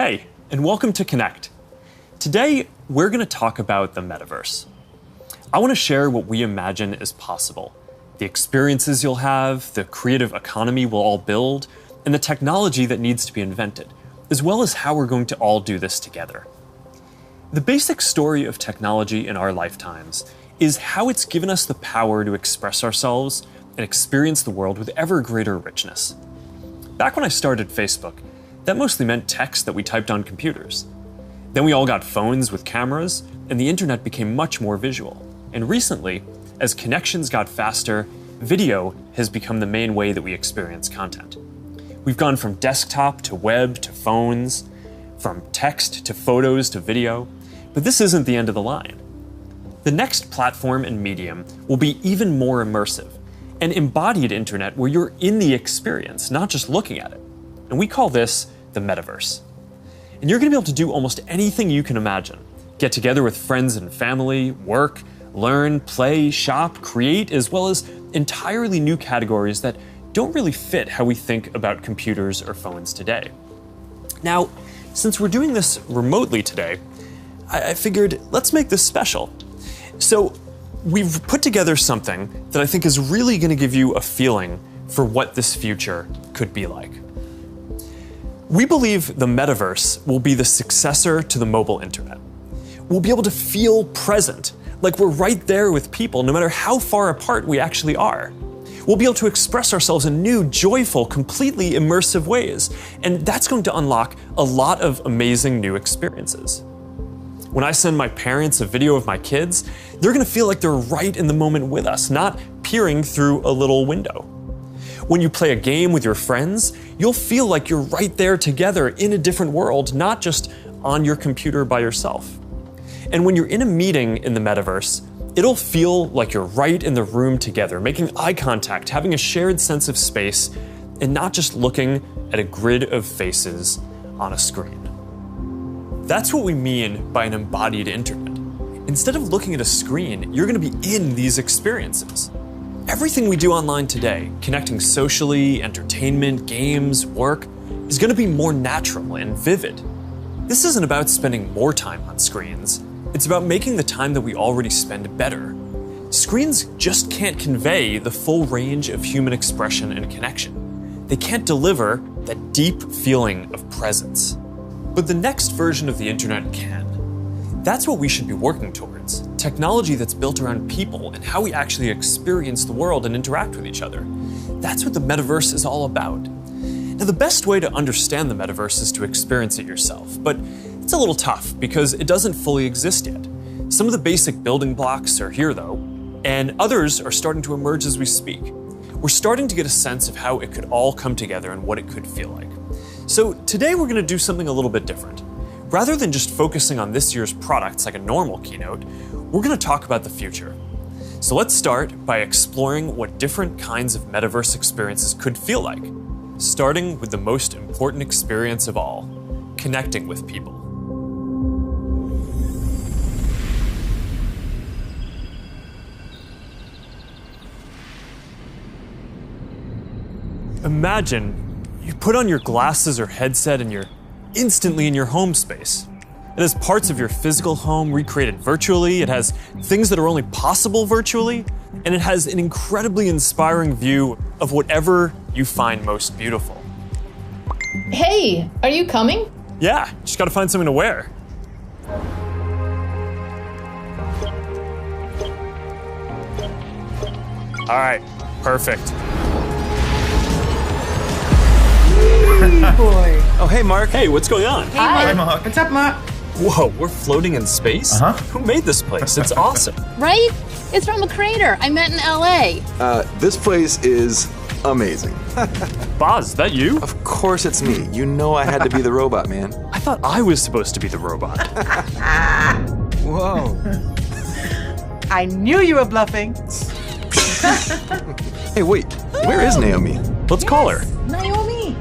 Hey, and welcome to Connect. Today, we're going to talk about the Metaverse. I want to share what we imagine is possible, the experiences you'll have, the creative economy we'll all build, and the technology that needs to be invented, as well as how we're going to all do this together. The basic story of technology in our lifetimes is how it's given us the power to express ourselves and experience the world with ever greater richness. Back when I started Facebook, that mostly meant text that we typed on computers. Then we all got phones with cameras, and the internet became much more visual. And recently, as connections got faster, video has become the main way that we experience content. We've gone from desktop to web to phones, from text to photos to video, but this isn't the end of the line. The next platform and medium will be even more immersive, an embodied internet where you're in the experience, not just looking at it. And we call this the Metaverse. And you're going to be able to do almost anything you can imagine. Get together with friends and family, work, learn, play, shop, create, as well as entirely new categories that don't really fit how we think about computers or phones today. Now, since we're doing this remotely today, I figured let's make this special. So we've put together something that I think is really going to give you a feeling for what this future could be like. We believe the Metaverse will be the successor to the mobile internet. We'll be able to feel present, like we're right there with people, no matter how far apart we actually are. We'll be able to express ourselves in new, joyful, completely immersive ways, and that's going to unlock a lot of amazing new experiences. When I send my parents a video of my kids, they're going to feel like they're right in the moment with us, not peering through a little window. When you play a game with your friends, you'll feel like you're right there together in a different world, not just on your computer by yourself. And when you're in a meeting in the Metaverse, it'll feel like you're right in the room together, making eye contact, having a shared sense of space, and not just looking at a grid of faces on a screen. That's what we mean by an embodied internet. Instead of looking at a screen, you're going to be in these experiences. Everything we do online today, connecting socially, entertainment, games, work, is going to be more natural and vivid. This isn't about spending more time on screens. It's about making the time that we already spend better. Screens just can't convey the full range of human expression and connection. They can't deliver that deep feeling of presence. But the next version of the internet can. That's what we should be working towards. Technology that's built around people and how we actually experience the world and interact with each other. That's what the Metaverse is all about. Now, the best way to understand the Metaverse is to experience it yourself, but it's a little tough because it doesn't fully exist yet. Some of the basic building blocks are here though, and others are starting to emerge as we speak. We're starting to get a sense of how it could all come together and what it could feel like. So today we're going to do something a little bit different. Rather than just focusing on this year's products like a normal keynote, we're going to talk about the future. So let's start by exploring what different kinds of Metaverse experiences could feel like, starting with the most important experience of all, connecting with people. Imagine you put on your glasses or headset and you're instantly in your home space. It has parts of your physical home recreated virtually, it has things that are only possible virtually, and it has an incredibly inspiring view of whatever you find most beautiful. Hey, are you coming? Yeah, just gotta find something to wear. All right, perfect. Boy. Oh, hey, Mark. Hey, what's going on? Hi, Mark. What's up, Mark? Whoa, we're floating in space? Who made this place? It's awesome. Right? It's from a creator I met in LA. This place is amazing. Boz, is that you? Of course it's me. You know I had to be the robot, man. I thought I was supposed to be the robot. Whoa. I knew you were bluffing. Hey, wait. Where is Naomi? Let's call her. Naomi.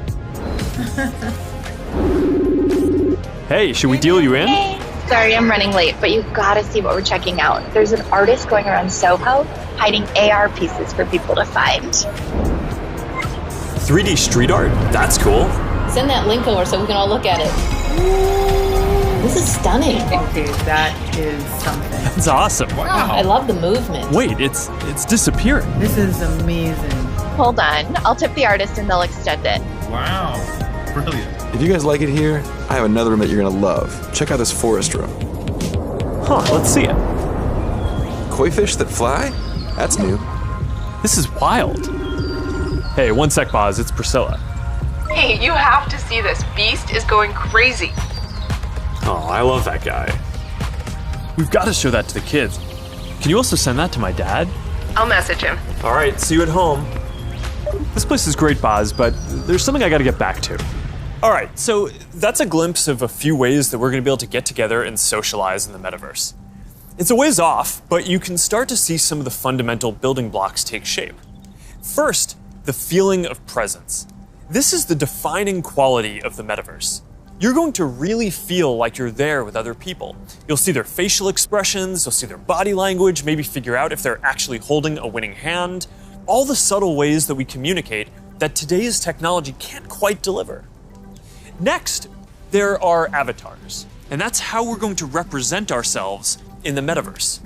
Hey, should we deal you in? Hey, sorry I'm running late, but you've got to see what we're checking out. There's an artist going around Soho hiding AR pieces for people to find. 3D street art? That's cool. Send that link over so we can all look at it. This is stunning. Okay, that is something. It's awesome. I love the movement. Wait, it's disappearing. This is amazing. Hold on. I'll tip the artist and they'll extend it. Wow. Brilliant. If you guys like it here, I have another room that you're gonna love. Check out this forest room. Huh, let's see it. Koi fish that fly? That's new. This is wild. Hey, one sec, Boz, it's Priscilla. Hey, you have to see this. Beast is going crazy. Oh, I love that guy. We've got to show that to the kids. Can you also send that to my dad? I'll message him. All right, see you at home. This place is great, Boz, but there's something I got to get back to. All right, so that's a glimpse of a few ways that we're going to be able to get together and socialize in the metaverse. It's a ways off, but you can start to see some of the fundamental building blocks take shape. First, the feeling of presence. This is the defining quality of the metaverse. You're going to really feel like you're there with other people. You'll see their facial expressions, you'll see their body language, maybe figure out if they're actually holding a winning hand. All the subtle ways that we communicate that today's technology can't quite deliver. Next, there are avatars, and that's how we're going to represent ourselves in the metaverse.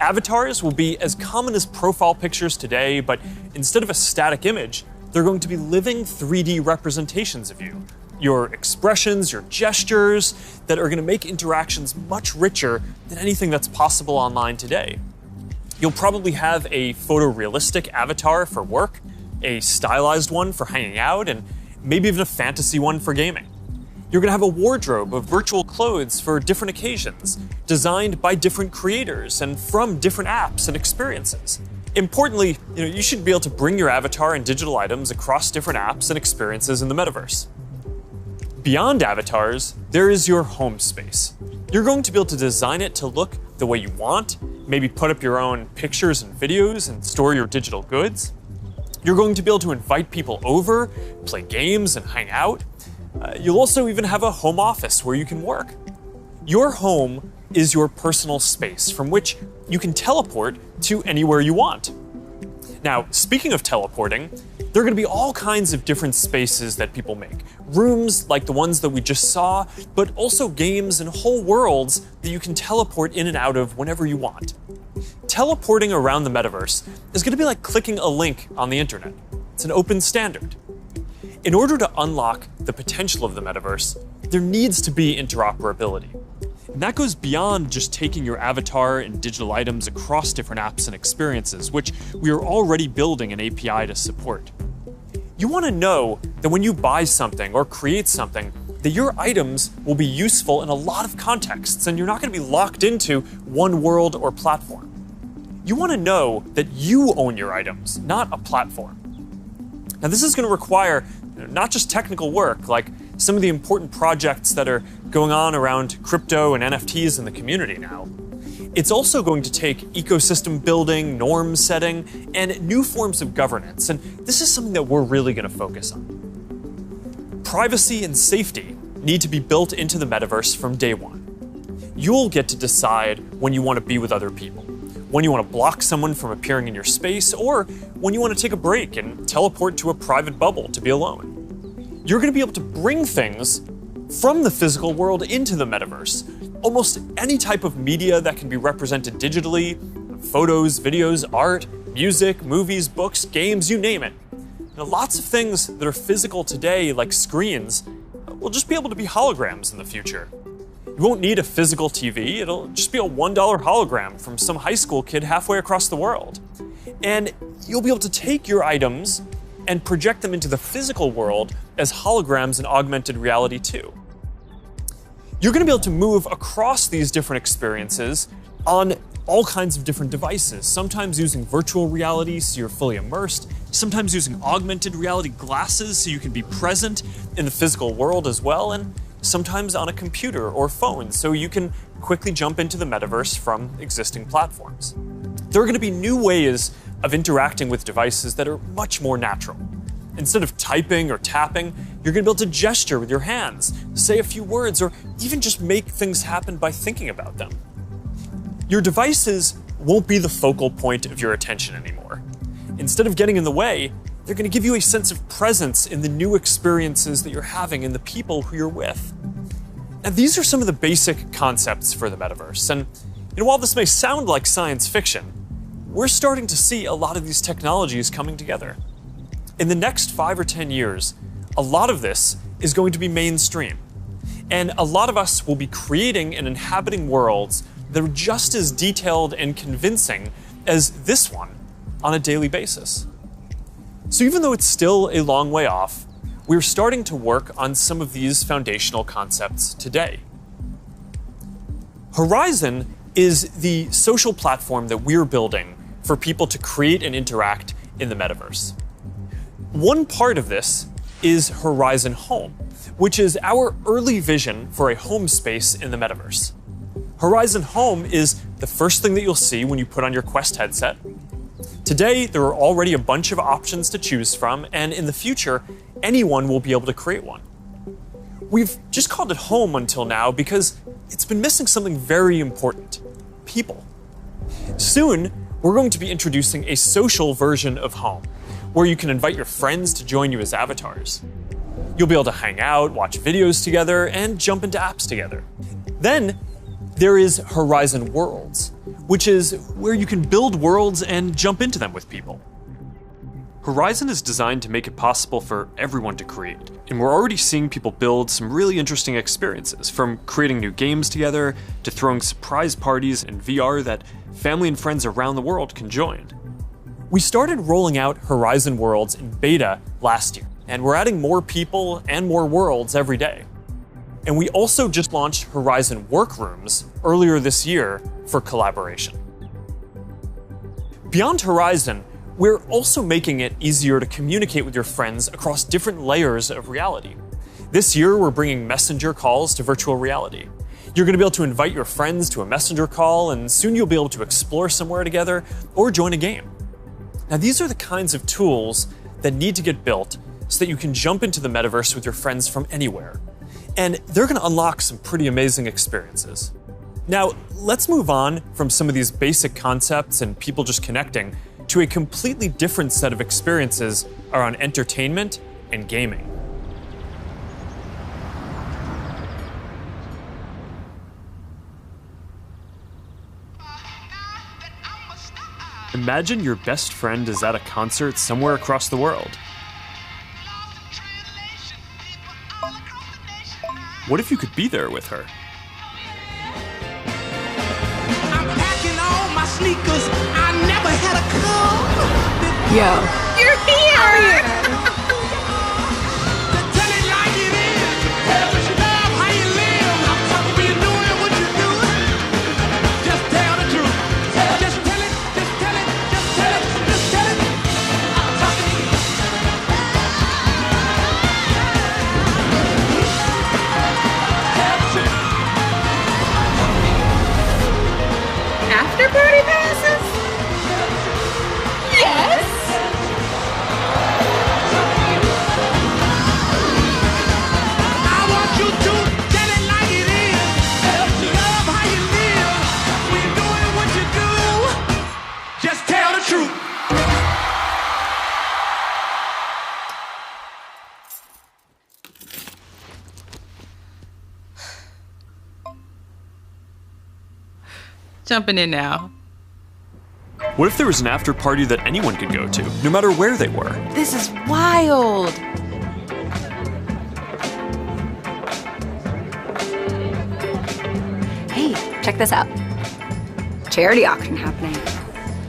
Avatars will be as common as profile pictures today, but instead of a static image, they're going to be living 3D representations of you. Your expressions, your gestures, that are going to make interactions much richer than anything that's possible online today. You'll probably have a photorealistic avatar for work, a stylized one for hanging out, and maybe even a fantasy one for gaming. You're going to have a wardrobe of virtual clothes for different occasions, designed by different creators and from different apps and experiences. Importantly, you should be able to bring your avatar and digital items across different apps and experiences in the metaverse. Beyond avatars, there is your home space. You're going to be able to design it to look the way you want, maybe put up your own pictures and videos and store your digital goods. You're going to be able to invite people over, play games, and hang out. You'll also even have a home office where you can work. Your home is your personal space from which you can teleport to anywhere you want. Now, speaking of teleporting, there are going to be all kinds of different spaces that people make. Rooms like the ones that we just saw, but also games and whole worlds that you can teleport in and out of whenever you want. Teleporting around the metaverse is going to be like clicking a link on the internet. It's an open standard. In order to unlock the potential of the metaverse, there needs to be interoperability. And that goes beyond just taking your avatar and digital items across different apps and experiences, which we are already building an API to support. You want to know that when you buy something or create something, that your items will be useful in a lot of contexts and you're not going to be locked into one world or platform. You want to know that you own your items, not a platform. Now, this is going to require not just technical work, like some of the important projects that are going on around crypto and NFTs in the community now. It's also going to take ecosystem building, norm setting, and new forms of governance, and this is something that we're really going to focus on. Privacy and safety need to be built into the metaverse from day one. You'll get to decide when you want to be with other people, when you want to block someone from appearing in your space, or when you want to take a break and teleport to a private bubble to be alone. You're going to be able to bring things from the physical world into the metaverse. Almost any type of media that can be represented digitally, photos, videos, art, music, movies, books, games, you name it. Lots of things that are physical today, like screens, will just be able to be holograms in the future. You won't need a physical TV, it'll just be a $1 hologram from some high school kid halfway across the world. And you'll be able to take your items and project them into the physical world as holograms in augmented reality too. You're going to be able to move across these different experiences on all kinds of different devices, sometimes using virtual reality so you're fully immersed, sometimes using augmented reality glasses so you can be present in the physical world as well, and sometimes on a computer or phone so you can quickly jump into the metaverse from existing platforms. There are going to be new ways of interacting with devices that are much more natural. Instead of typing or tapping, you're going to be able to gesture with your hands, say a few words, or even just make things happen by thinking about them. Your devices won't be the focal point of your attention anymore. Instead of getting in the way, they're going to give you a sense of presence in the new experiences that you're having and the people who you're with. Now, these are some of the basic concepts for the metaverse. And while this may sound like science fiction, we're starting to see a lot of these technologies coming together. In the next 5 or 10 years, a lot of this is going to be mainstream. And a lot of us will be creating and inhabiting worlds that are just as detailed and convincing as this one on a daily basis. So even though it's still a long way off, we're starting to work on some of these foundational concepts today. Horizon is the social platform that we're building for people to create and interact in the metaverse. One part of this is Horizon Home, which is our early vision for a home space in the metaverse. Horizon Home is the first thing that you'll see when you put on your Quest headset. Today, there are already a bunch of options to choose from, and in the future, anyone will be able to create one. We've just called it home until now because it's been missing something very important: people. Soon, we're going to be introducing a social version of home, where you can invite your friends to join you as avatars. You'll be able to hang out, watch videos together, and jump into apps together. Then, there is Horizon Worlds, which is where you can build worlds and jump into them with people. Horizon is designed to make it possible for everyone to create, and we're already seeing people build some really interesting experiences, from creating new games together to throwing surprise parties in VR that family and friends around the world can join. We started rolling out Horizon Worlds in beta last year, and we're adding more people and more worlds every day. And we also just launched Horizon Workrooms earlier this year for collaboration. Beyond Horizon, we're also making it easier to communicate with your friends across different layers of reality. This year, we're bringing messenger calls to virtual reality. You're going to be able to invite your friends to a messenger call, and soon you'll be able to explore somewhere together or join a game. Now, these are the kinds of tools that need to get built so that you can jump into the metaverse with your friends from anywhere. And they're going to unlock some pretty amazing experiences. Now, let's move on from some of these basic concepts and people just connecting to a completely different set of experiences around entertainment and gaming. Imagine your best friend is at a concert somewhere across the world. What if you could be there with her? I'm packing all my sneakers. I never had a club. Yo. You're here. Tell it like it is. Tell what you love, how you live. When you're doing what you're doing, just tell the truth. Just tell it. Just tell it. Just tell it. Just tell it. I'm talking to you. After party passes? Yes. I want you to tell it like it is. Love how you live. When you're doing what you do, just tell the truth. Jumping in now. What if there was an after party that anyone could go to, no matter where they were? This is wild. Hey, check this out. Charity auction happening.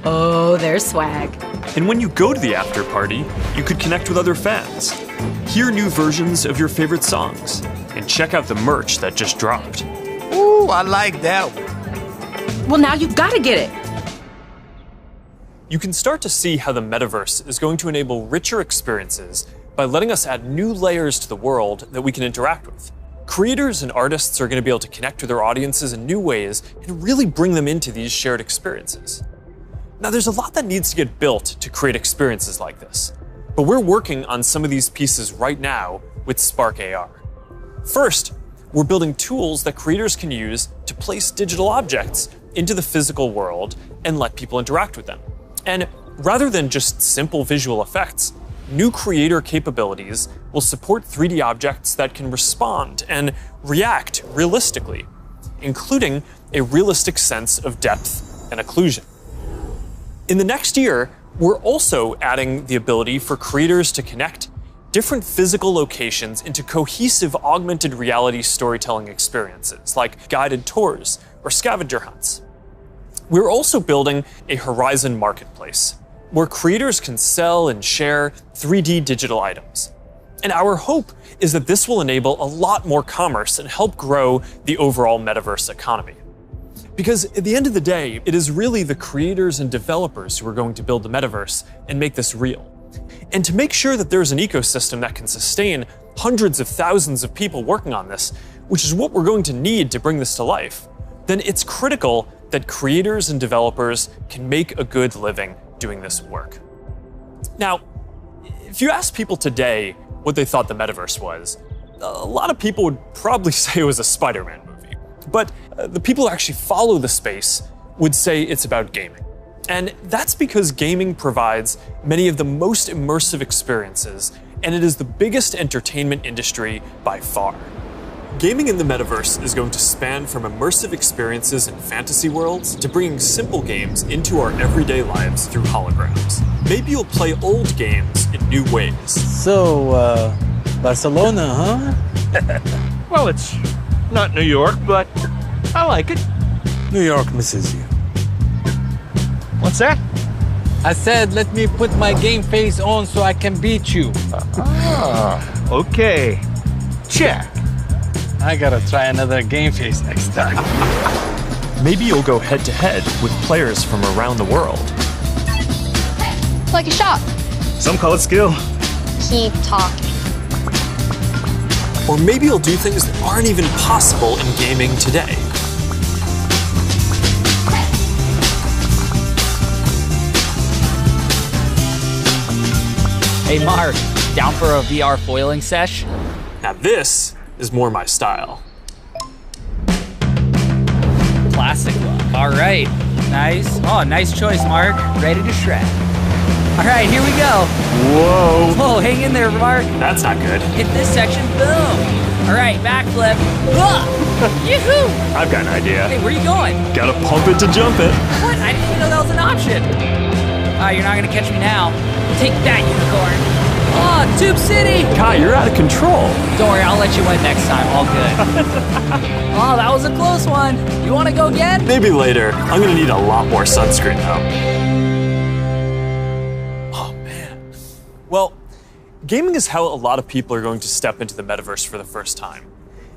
Oh, there's swag. And when you go to the after party, you could connect with other fans, hear new versions of your favorite songs, and check out the merch that just dropped. Ooh, I like that one. Well, now you've got to get it. You can start to see how the metaverse is going to enable richer experiences by letting us add new layers to the world that we can interact with. Creators and artists are going to be able to connect with their audiences in new ways and really bring them into these shared experiences. Now, there's a lot that needs to get built to create experiences like this, but we're working on some of these pieces right now with Spark AR. First, we're building tools that creators can use to place digital objects into the physical world and let people interact with them. And rather than just simple visual effects, new creator capabilities will support 3D objects that can respond and react realistically, including a realistic sense of depth and occlusion. In the next year, we're also adding the ability for creators to connect different physical locations into cohesive augmented reality storytelling experiences, like guided tours or scavenger hunts. We're also building a Horizon marketplace, where creators can sell and share 3D digital items. And our hope is that this will enable a lot more commerce and help grow the overall metaverse economy. Because at the end of the day, it is really the creators and developers who are going to build the metaverse and make this real. And to make sure that there's an ecosystem that can sustain hundreds of thousands of people working on this, which is what we're going to need to bring this to life, then it's critical that creators and developers can make a good living doing this work. Now, if you ask people today what they thought the metaverse was, a lot of people would probably say it was a Spider-Man movie. But the people who actually follow the space would say it's about gaming. And that's because gaming provides many of the most immersive experiences, and it is the biggest entertainment industry by far. Gaming in the metaverse is going to span from immersive experiences in fantasy worlds to bringing simple games into our everyday lives through holograms. Maybe you'll play old games in new ways. So, Barcelona, huh? Well, it's not New York, but I like it. New York misses you. What's that? I said, let me put my game face on so I can beat you. Okay. Check. I gotta try another game face next time. Maybe you'll go head-to-head with players from around the world. Like a shot. Some call it skill. Keep talking. Or maybe you'll do things that aren't even possible in gaming today. Hey Mark, down for a VR foiling sesh? Now this is more my style. Classic look. All right, nice. Oh, nice choice, Mark. Ready to shred. All right, here we go. Whoa. Whoa, hang in there, Mark. That's not good. Hit this section, boom. All right, backflip. Yoo-hoo! I've got an idea. Hey, where are you going? Gotta pump it to jump it. What? I didn't even know that was an option. You're not gonna catch me now. Take that, unicorn. Oh, Tube City! Kai, you're out of control. Don't worry, I'll let you win next time. All good. Oh, that was a close one. You want to go again? Maybe later. I'm gonna need a lot more sunscreen though. Oh man. Well, gaming is how a lot of people are going to step into the metaverse for the first time.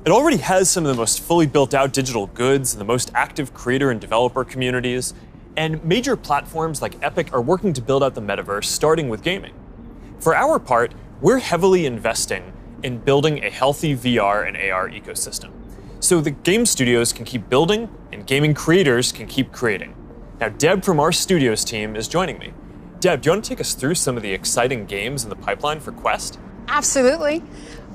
It already has some of the most fully built out digital goods and the most active creator and developer communities. And major platforms like Epic are working to build out the metaverse, starting with gaming. For our part, we're heavily investing in building a healthy VR and AR ecosystem, so the game studios can keep building and gaming creators can keep creating. Now, Deb from our studios team is joining me. Deb, do you want to take us through some of the exciting games in the pipeline for Quest? Absolutely.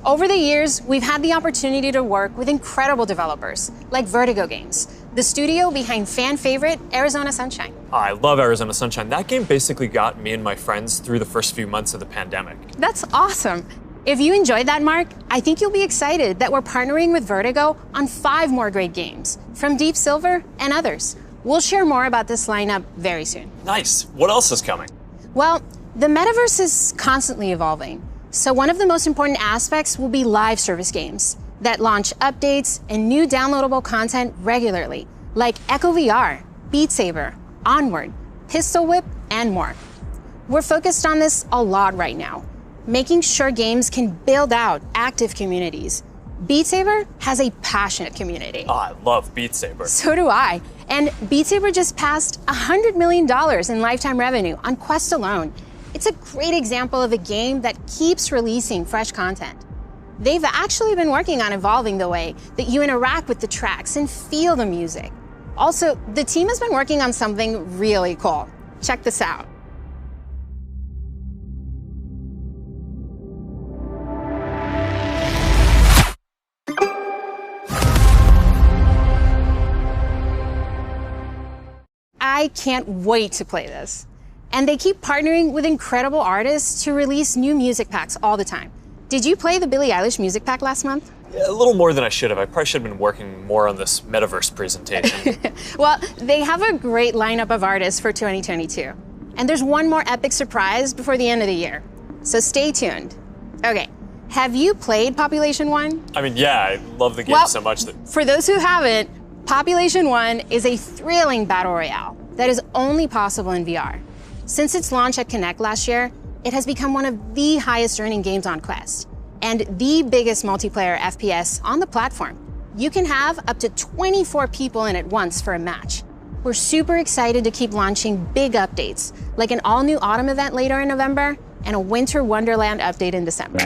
Over the years, we've had the opportunity to work with incredible developers like Vertigo Games, the studio behind fan favorite Arizona Sunshine. I love Arizona Sunshine. That game basically got me and my friends through the first few months of the pandemic. That's awesome. If you enjoyed that, Mark, I think you'll be excited that we're partnering with Vertigo on 5 more great games from Deep Silver and others. We'll share more about this lineup very soon. Nice. What else is coming? Well, the metaverse is constantly evolving. So one of the most important aspects will be live service games that launch updates and new downloadable content regularly, like Echo VR, Beat Saber, Onward, Pistol Whip, and more. We're focused on this a lot right now, making sure games can build out active communities. Beat Saber has a passionate community. Oh, I love Beat Saber. So do I. And Beat Saber just passed $100 million in lifetime revenue on Quest alone. It's a great example of a game that keeps releasing fresh content. They've actually been working on evolving the way that you interact with the tracks and feel the music. Also, the team has been working on something really cool. Check this out. I can't wait to play this. And they keep partnering with incredible artists to release new music packs all the time. Did you play the Billie Eilish music pack last month? Yeah, a little more than I should have. I probably should have been working more on this Metaverse presentation. Well, they have a great lineup of artists for 2022. And there's one more epic surprise before the end of the year. So stay tuned. Okay, have you played Population 1? I mean, yeah, I love the game so much that... For those who haven't, Population 1 is a thrilling battle royale that is only possible in VR. Since its launch at Connect last year, it has become one of the highest earning games on Quest and the biggest multiplayer FPS on the platform. You can have up to 24 people in at once for a match. We're super excited to keep launching big updates, like an all-new autumn event later in November and a Winter Wonderland update in December.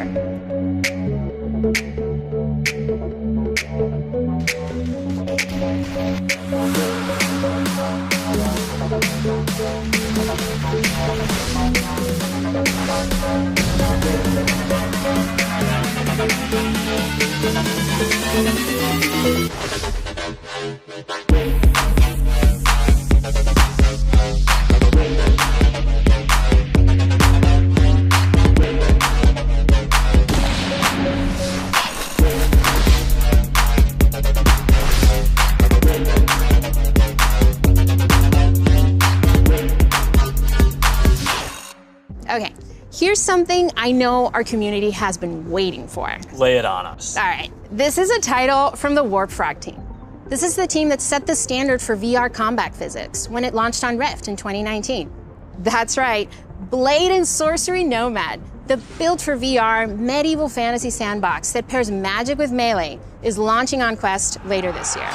Okay, here's something I know our community has been waiting for. Lay it on us. All right, this is a title from the Warp Frog team. This is the team that set the standard for VR combat physics when it launched on Rift in 2019. That's right, Blade and Sorcery Nomad, the built for VR medieval fantasy sandbox that pairs magic with melee, is launching on Quest later this year.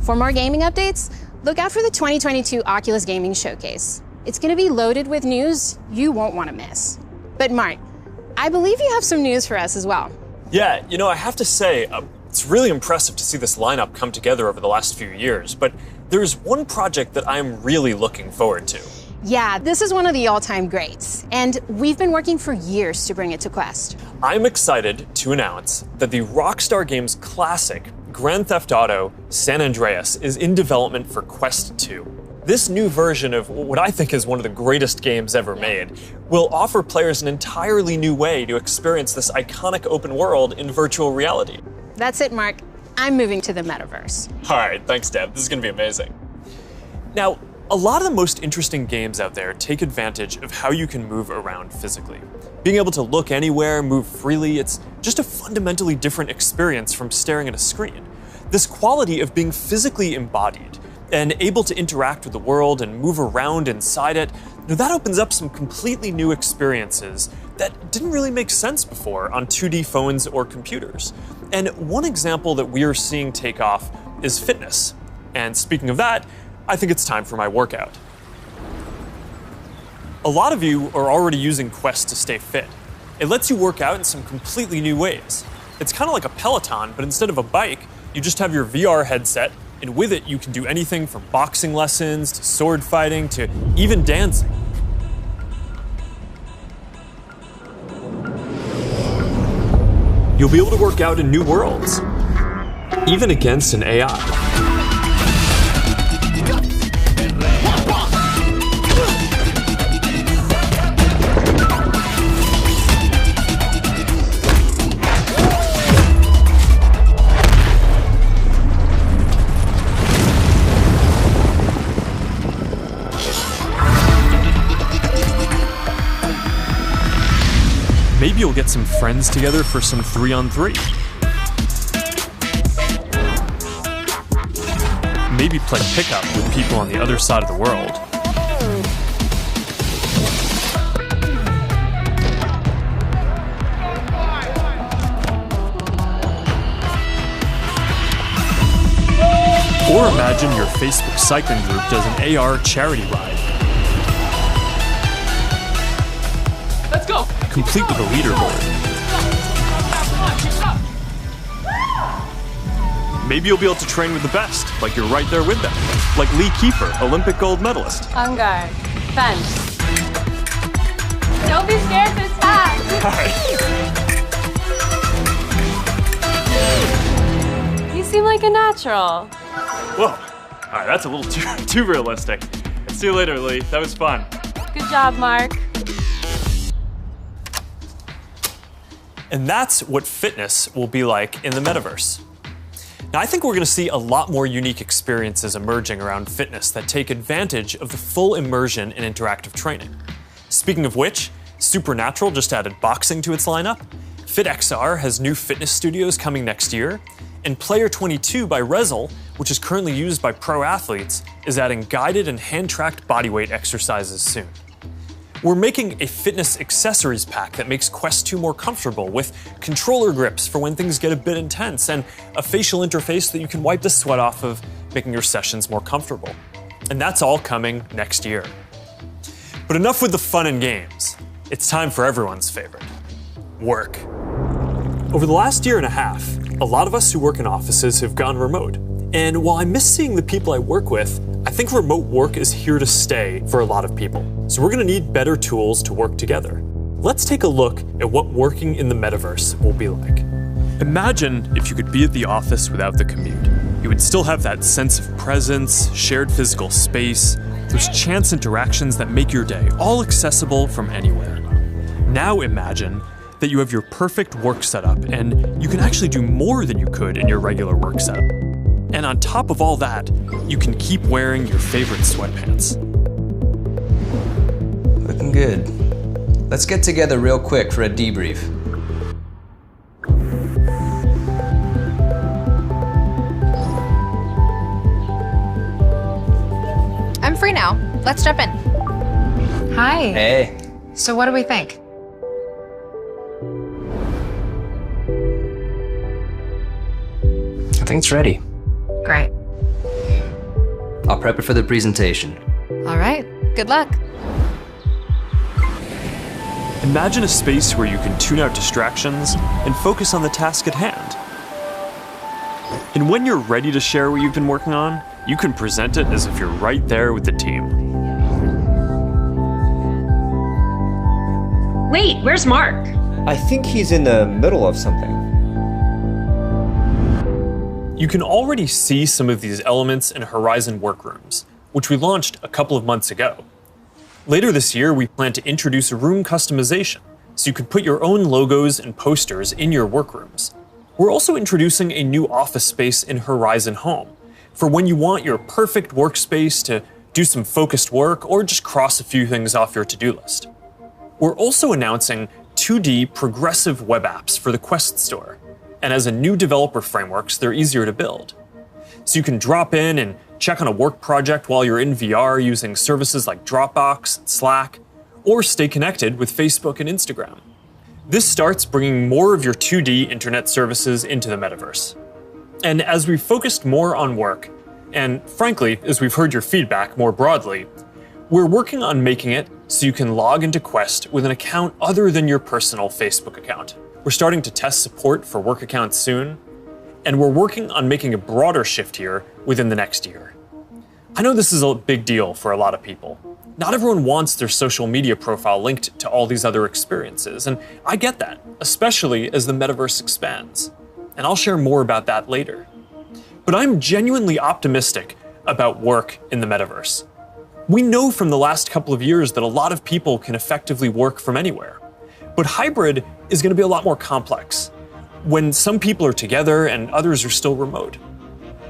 For more gaming updates, look out for the 2022 Oculus Gaming Showcase. It's going to be loaded with news you won't want to miss. But Mark, I believe you have some news for us as well. Yeah, you know, I have to say, it's really impressive to see this lineup come together over the last few years, but there's one project that I'm really looking forward to. Yeah, this is one of the all-time greats, and we've been working for years to bring it to Quest. I'm excited to announce that the Rockstar Games classic Grand Theft Auto San Andreas is in development for Quest 2. This new version of what I think is one of the greatest games ever made will offer players an entirely new way to experience this iconic open world in virtual reality. That's it, Mark. I'm moving to the Metaverse. All right, thanks, Deb. This is going to be amazing. Now, a lot of the most interesting games out there take advantage of how you can move around physically. Being able to look anywhere, move freely, it's just a fundamentally different experience from staring at a screen. This quality of being physically embodied and able to interact with the world and move around inside it, that opens up some completely new experiences that didn't really make sense before on 2D phones or computers. And one example that we are seeing take off is fitness. And speaking of that, I think it's time for my workout. A lot of you are already using Quest to stay fit. It lets you work out in some completely new ways. It's kind of like a Peloton, but instead of a bike, you just have your VR headset, and with it you can do anything from boxing lessons to sword fighting to even dancing. You'll be able to work out in new worlds, even against an AI. Maybe you'll get some friends together for some 3-on-3. Maybe play pickup with people on the other side of the world. Or imagine your Facebook cycling group does an AR charity ride. Let's go. Complete with a leaderboard. Maybe you'll be able to train with the best, like you're right there with them. Like Lee Kiefer, Olympic gold medalist. On guard. Fence. Don't be scared this time. You seem like a natural. Whoa. All right, that's a little too realistic. See you later, Lee. That was fun. Good job, Mark. And that's what fitness will be like in the metaverse. Now, I think we're going to see a lot more unique experiences emerging around fitness that take advantage of the full immersion in interactive training. Speaking of which, Supernatural just added boxing to its lineup, FitXR has new fitness studios coming next year, and Player 22 by Rezzil, which is currently used by pro athletes, is adding guided and hand-tracked bodyweight exercises soon. We're making a fitness accessories pack that makes Quest 2 more comfortable, with controller grips for when things get a bit intense, and a facial interface that you can wipe the sweat off of, making your sessions more comfortable. And that's all coming next year. But enough with the fun and games. It's time for everyone's favorite: work. Over the last year and a half, a lot of us who work in offices have gone remote. And while I miss seeing the people I work with, I think remote work is here to stay for a lot of people. So we're going to need better tools to work together. Let's take a look at what working in the metaverse will be like. Imagine if you could be at the office without the commute. You would still have that sense of presence, shared physical space, those chance interactions that make your day all accessible from anywhere. Now imagine that you have your perfect work setup and you can actually do more than you could in your regular work setup. And on top of all that, you can keep wearing your favorite sweatpants. Looking good. Let's get together real quick for a debrief. I'm free now. Let's jump in. Hi. Hey. So what do we think? I think it's ready. Great. I'll prep it for the presentation. All right. Good luck. Imagine a space where you can tune out distractions and focus on the task at hand. And when you're ready to share what you've been working on, you can present it as if you're right there with the team. Wait, where's Mark? I think he's in the middle of something. You can already see some of these elements in Horizon Workrooms, which we launched a couple of months ago. Later this year, we plan to introduce room customization, so you can put your own logos and posters in your workrooms. We're also introducing a new office space in Horizon Home, for when you want your perfect workspace to do some focused work or just cross a few things off your to-do list. We're also announcing 2D progressive web apps for the Quest Store, and as a new developer frameworks, they're easier to build. So you can drop in and check on a work project while you're in VR using services like Dropbox and Slack, or stay connected with Facebook and Instagram. This starts bringing more of your 2D internet services into the metaverse. And as we've focused more on work, and frankly, as we've heard your feedback more broadly, we're working on making it so you can log into Quest with an account other than your personal Facebook account. We're starting to test support for work accounts soon, and we're working on making a broader shift here within the next year. I know this is a big deal for a lot of people. Not everyone wants their social media profile linked to all these other experiences, and I get that, especially as the metaverse expands. And I'll share more about that later. But I'm genuinely optimistic about work in the metaverse. We know from the last couple of years that a lot of people can effectively work from anywhere. But hybrid is going to be a lot more complex, when some people are together and others are still remote.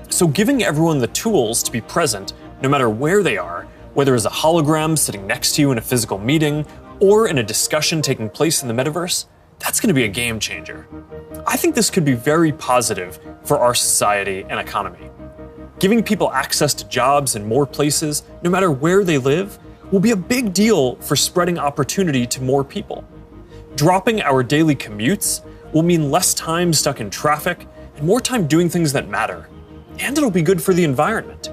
So giving everyone the tools to be present, no matter where they are, whether as a hologram sitting next to you in a physical meeting, or in a discussion taking place in the metaverse, that's going to be a game changer. I think this could be very positive for our society and economy. Giving people access to jobs in more places, no matter where they live, will be a big deal for spreading opportunity to more people. Dropping our daily commutes will mean less time stuck in traffic and more time doing things that matter. and it'll be good for the environment.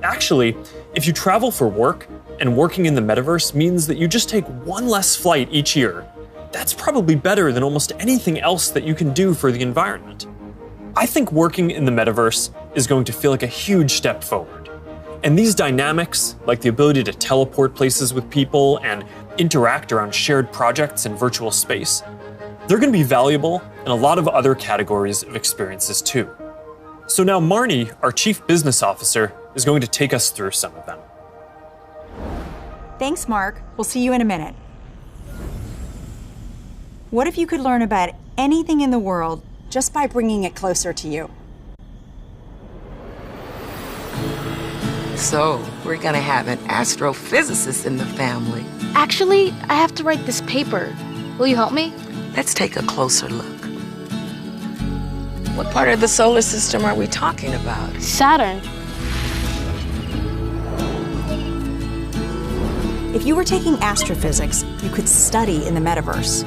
Actually, if you travel for work, and working in the metaverse means that you just take one less flight each year, that's probably better than almost anything else that you can do for the environment. I think working in the metaverse is going to feel like a huge step forward. And these dynamics, like the ability to teleport places with people and interact around shared projects in virtual space, they're going to be valuable in a lot of other categories of experiences too. So now Marnie, our Chief Business Officer, is going to take us through some of them. Thanks, Mark. We'll see you in a minute. What if you could learn about anything in the world just by bringing it closer to you? So, we're gonna have an astrophysicist in the family. Actually, I have to write this paper. Will you help me? Let's take a closer look. What part of the solar system are we talking about? Saturn. If you were taking astrophysics, you could study in the metaverse.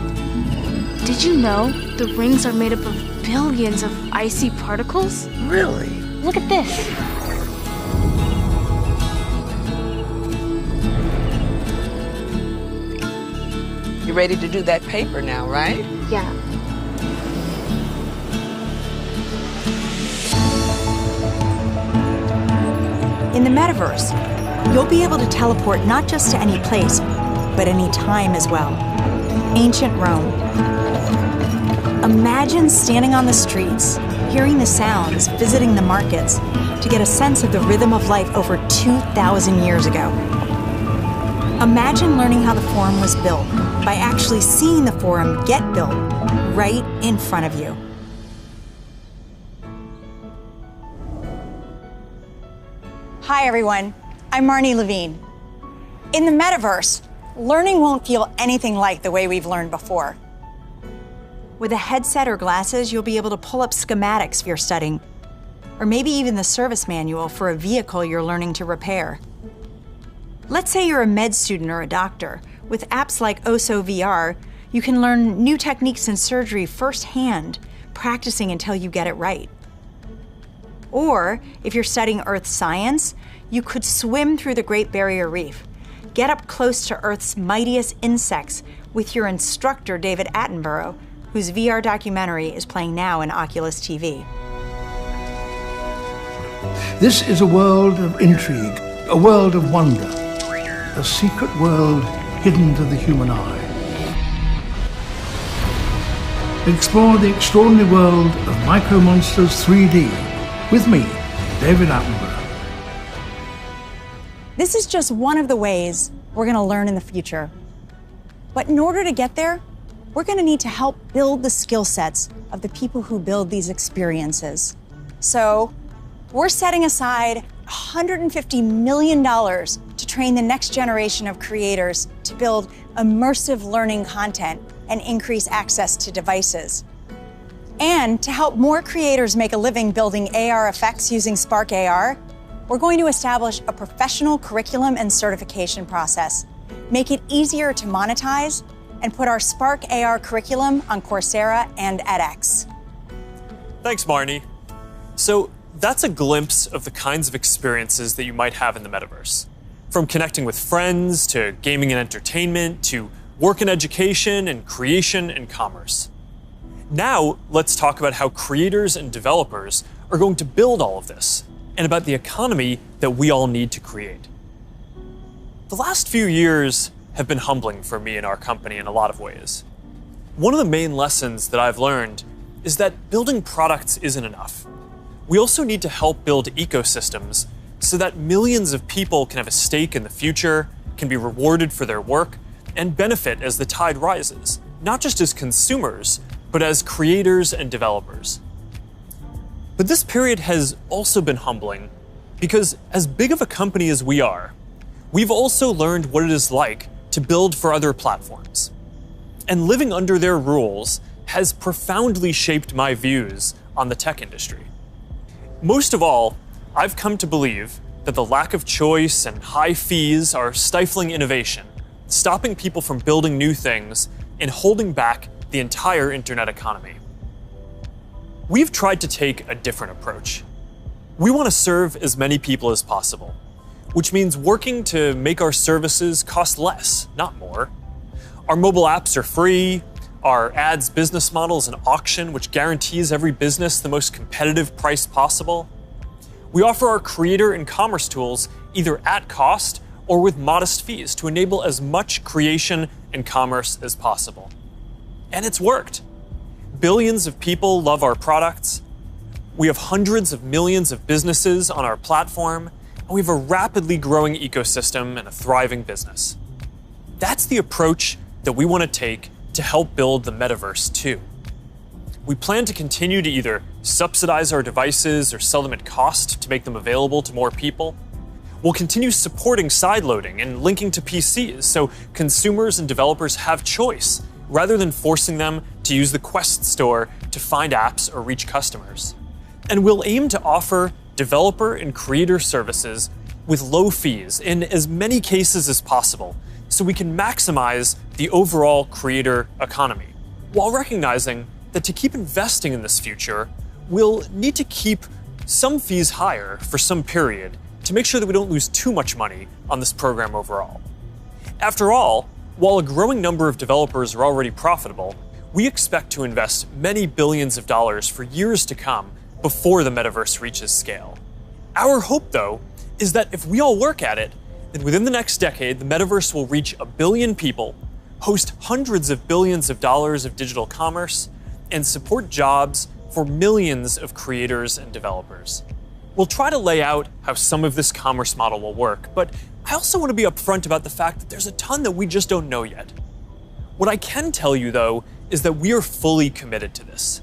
Did you know the rings are made up of billions of icy particles? Really? Look at this. You ready to do that paper now, right? Yeah. In the metaverse, you'll be able to teleport not just to any place, but any time as well. Ancient Rome. Imagine standing on the streets, hearing the sounds, visiting the markets, to get a sense of the rhythm of life over 2,000 years ago. Imagine learning how the Forum was built by actually seeing the Forum get built right in front of you. Hi, everyone. I'm Marnie Levine. In the metaverse, learning won't feel anything like the way we've learned before. With a headset or glasses, you'll be able to pull up schematics if you're studying, or maybe even the service manual for a vehicle you're learning to repair. Let's say you're a med student or a doctor. With apps like OSO VR, you can learn new techniques in surgery firsthand, practicing until you get it right. Or, if you're studying Earth science, you could swim through the Great Barrier Reef, get up close to Earth's mightiest insects with your instructor, David Attenborough, whose VR documentary is playing now in Oculus TV. This is a world of intrigue, a world of wonder, a secret world hidden to the human eye. Explore the extraordinary world of Micro Monsters 3D with me, David Attenborough. This is just one of the ways we're going to learn in the future. But in order to get there, we're going to need to help build the skill sets of the people who build these experiences. So we're setting aside $150 million to train the next generation of creators to build immersive learning content and increase access to devices. And to help more creators make a living building AR effects using Spark AR, we're going to establish a professional curriculum and certification process, make it easier to monetize, and put our Spark AR curriculum on Coursera and edX. Thanks, Marnie. So that's a glimpse of the kinds of experiences that you might have in the metaverse. From connecting with friends, to gaming and entertainment, to work and education, and creation and commerce. Now, let's talk about how creators and developers are going to build all of this, and about the economy that we all need to create. The last few years have been humbling for me and our company in a lot of ways. One of the main lessons that I've learned is that building products isn't enough. We also need to help build ecosystems so that millions of people can have a stake in the future, can be rewarded for their work, and benefit as the tide rises, not just as consumers, but as creators and developers. But this period has also been humbling because as big of a company as we are, we've also learned what it is like to build for other platforms. And living under their rules has profoundly shaped my views on the tech industry. Most of all, I've come to believe that the lack of choice and high fees are stifling innovation, stopping people from building new things, and holding back the entire internet economy. We've tried to take a different approach. We want to serve as many people as possible, which means working to make our services cost less, not more. Our mobile apps are free. Our ads business model is an auction which guarantees every business the most competitive price possible. We offer our creator and commerce tools either at cost or with modest fees to enable as much creation and commerce as possible. And it's worked. Billions of people love our products. We have hundreds of millions of businesses on our platform, and we have a rapidly growing ecosystem and a thriving business. That's the approach that we want to take to help build the metaverse too. We plan to continue to either subsidize our devices or sell them at cost to make them available to more people. We'll continue supporting sideloading and linking to PCs so consumers and developers have choice rather than forcing them to use the Quest store to find apps or reach customers. And we'll aim to offer developer and creator services with low fees in as many cases as possible so we can maximize the overall creator economy, while recognizing that to keep investing in this future, we'll need to keep some fees higher for some period to make sure that we don't lose too much money on this program overall. After all, while a growing number of developers are already profitable, we expect to invest many billions of dollars for years to come before the metaverse reaches scale. Our hope, though, is that if we all work at it, then within the next decade, the metaverse will reach 1 billion people, host hundreds of billions of dollars of digital commerce, and support jobs for millions of creators and developers. We'll try to lay out how some of this commerce model will work, but I also want to be upfront about the fact that there's a ton that we just don't know yet. What I can tell you, though, is that we are fully committed to this.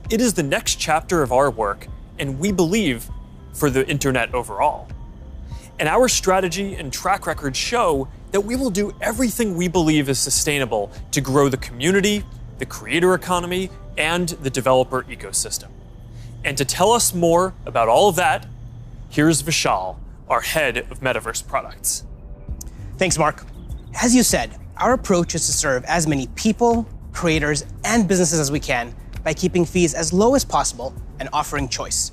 It is the next chapter of our work, and we believe for the internet overall. And our strategy and track record show that we will do everything we believe is sustainable to grow the community, the creator economy, and the developer ecosystem. And to tell us more about all of that, here's Vishal, our head of Metaverse products. Thanks, Mark. As you said, our approach is to serve as many people, creators, and businesses as we can by keeping fees as low as possible and offering choice.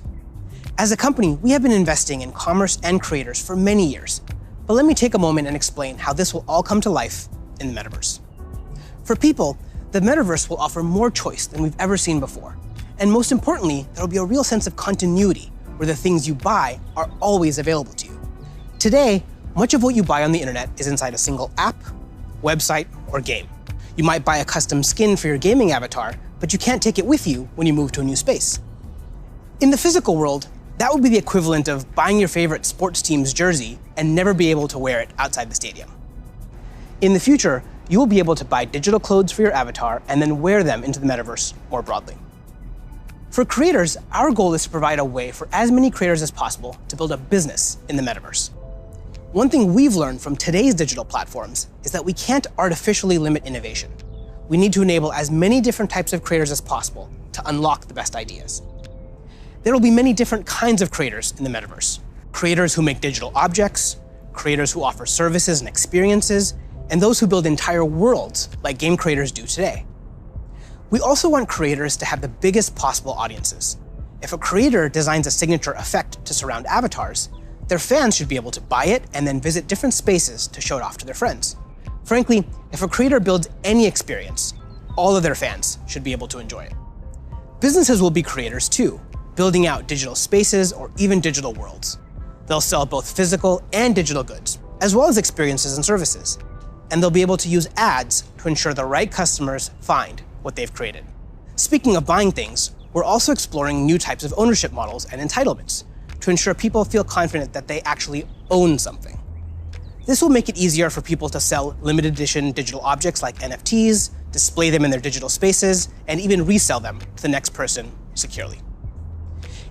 As a company, we have been investing in commerce and creators for many years. But let me take a moment and explain how this will all come to life in the metaverse. For people, the metaverse will offer more choice than we've ever seen before. And most importantly, there will be a real sense of continuity where the things you buy are always available to you. Today, much of what you buy on the internet is inside a single app, website, or game. You might buy a custom skin for your gaming avatar, but you can't take it with you when you move to a new space. In the physical world, that would be the equivalent of buying your favorite sports team's jersey and never be able to wear it outside the stadium. In the future, you will be able to buy digital clothes for your avatar and then wear them into the metaverse more broadly. For creators, our goal is to provide a way for as many creators as possible to build a business in the metaverse. One thing we've learned from today's digital platforms is that we can't artificially limit innovation. We need to enable as many different types of creators as possible to unlock the best ideas. There will be many different kinds of creators in the metaverse. Creators who make digital objects, creators who offer services and experiences, and those who build entire worlds like game creators do today. We also want creators to have the biggest possible audiences. If a creator designs a signature effect to surround avatars, their fans should be able to buy it and then visit different spaces to show it off to their friends. Frankly, if a creator builds any experience, all of their fans should be able to enjoy it. Businesses will be creators too, building out digital spaces or even digital worlds. They'll sell both physical and digital goods, as well as experiences and services. And they'll be able to use ads to ensure the right customers find what they've created. Speaking of buying things, we're also exploring new types of ownership models and entitlements to ensure people feel confident that they actually own something. This will make it easier for people to sell limited edition digital objects like NFTs, display them in their digital spaces, and even resell them to the next person securely.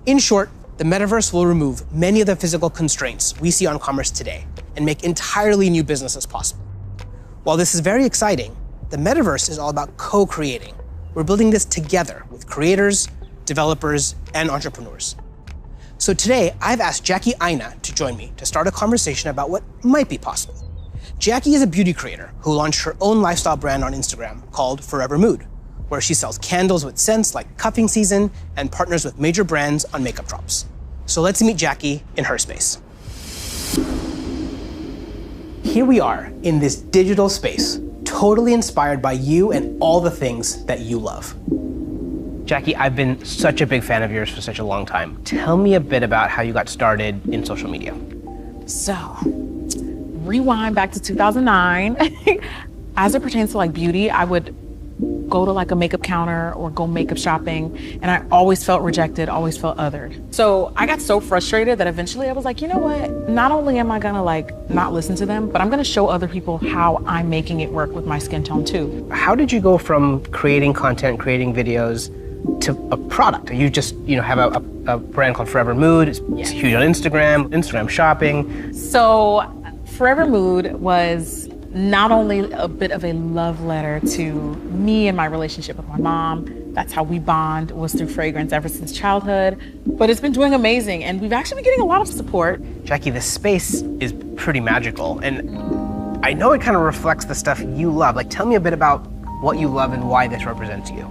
In short, the metaverse will remove many of the physical constraints we see on commerce today and make entirely new businesses possible. While this is very exciting, the metaverse is all about co-creating. We're building this together with creators, developers, and entrepreneurs. So today, I've asked Jackie Aina to join me to start a conversation about what might be possible. Jackie is a beauty creator who launched her own lifestyle brand on Instagram called Forever Mood, where she sells candles with scents like cuffing season and partners with major brands on makeup drops. So let's meet Jackie in her space. Here we are in this digital space, totally inspired by you and all the things that you love. Jackie, I've been such a big fan of yours for such a long time. Tell me a bit about how you got started in social media. So, rewind back to 2009. As it pertains to like beauty, I would go to like a makeup counter or go makeup shopping, and I always felt rejected, always felt othered. So I got so frustrated that eventually I was like, you know what? Not only am I gonna like not listen to them, but I'm gonna show other people how I'm making it work with my skin tone too. How did you go from creating content, creating videos, to a product? You just, have a brand called Forever Mood. It's huge on Instagram shopping. So Forever Mood was not only a bit of a love letter to me and my relationship with my mom. That's how we bond, was through fragrance ever since childhood. But it's been doing amazing, and we've actually been getting a lot of support. Jackie, this space is pretty magical, and I know it kind of reflects the stuff you love. Like, tell me a bit about what you love and why this represents you.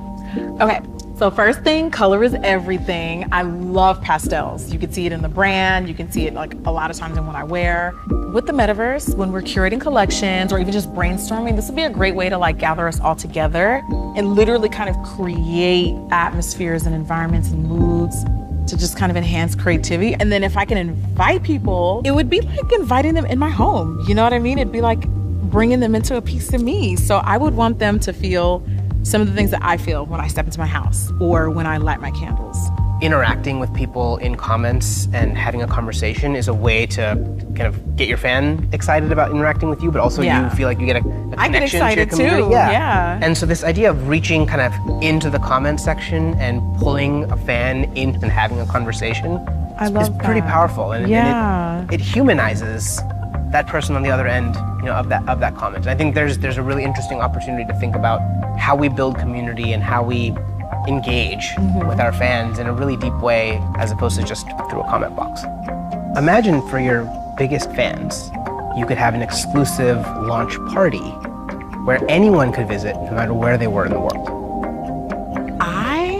Okay. So first thing, color is everything. I love pastels. You can see it in the brand. You can see it like a lot of times in what I wear. With the Metaverse, when we're curating collections or even just brainstorming, this would be a great way to like gather us all together and literally kind of create atmospheres and environments and moods to just kind of enhance creativity. And then if I can invite people, it would be like inviting them in my home. You know what I mean? It'd be like bringing them into a piece of me. So I would want them to feel some of the things that I feel when I step into my house or when I light my candles. Interacting with people in comments and having a conversation is a way to kind of get your fan excited about interacting with you, but also you feel like you get a connection to your community. Too. Yeah. And so this idea of reaching kind of into the comment section and pulling a fan in and having a conversation is pretty powerful. And it humanizes that person on the other end, of that comment. And I think there's a really interesting opportunity to think about how we build community and how we engage with our fans in a really deep way, as opposed to just through a comment box. Imagine for your biggest fans, you could have an exclusive launch party where anyone could visit, no matter where they were in the world. I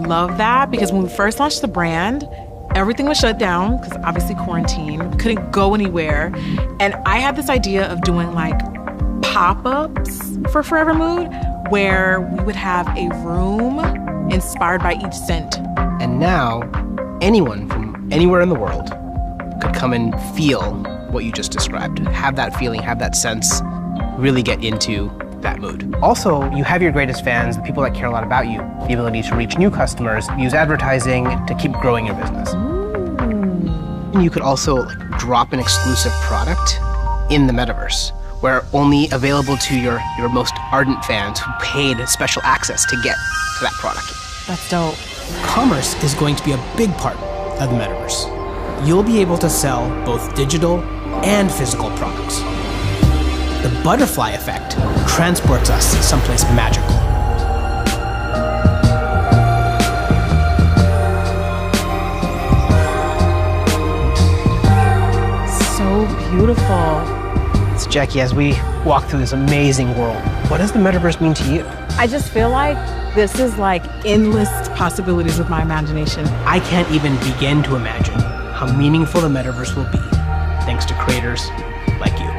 love that, because when we first launched the brand, everything was shut down because obviously quarantine, we couldn't go anywhere. And I had this idea of doing like pop-ups for Forever Mood, where we would have a room inspired by each scent. And now, anyone from anywhere in the world could come and feel what you just described, have that feeling, have that sense, really get into that mood. Also, you have your greatest fans, the people that care a lot about you, the ability to reach new customers, use advertising to keep growing your business. And you could also drop an exclusive product in the Metaverse, where only available to your most ardent fans who paid special access to get to that product. That's dope. Commerce is going to be a big part of the Metaverse. You'll be able to sell both digital and physical products. The butterfly effect transports us someplace magical. So beautiful. So Jackie, as we walk through this amazing world, what does the Metaverse mean to you? I just feel like this is like endless possibilities with my imagination. I can't even begin to imagine how meaningful the Metaverse will be thanks to creators like you.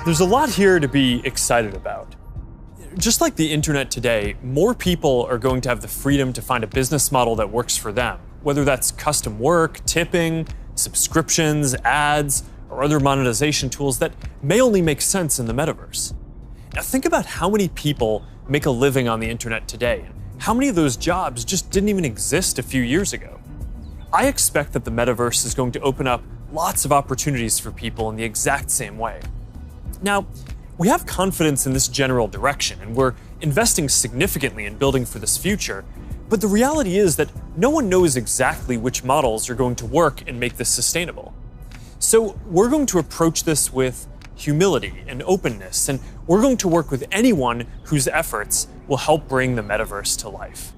There's a lot here to be excited about. Just like the internet today, more people are going to have the freedom to find a business model that works for them, whether that's custom work, tipping, subscriptions, ads, or other monetization tools that may only make sense in the Metaverse. Now think about how many people make a living on the internet today, and how many of those jobs just didn't even exist a few years ago. I expect that the Metaverse is going to open up lots of opportunities for people in the exact same way. Now, we have confidence in this general direction, and we're investing significantly in building for this future, but the reality is that no one knows exactly which models are going to work and make this sustainable. So we're going to approach this with humility and openness, and we're going to work with anyone whose efforts will help bring the Metaverse to life.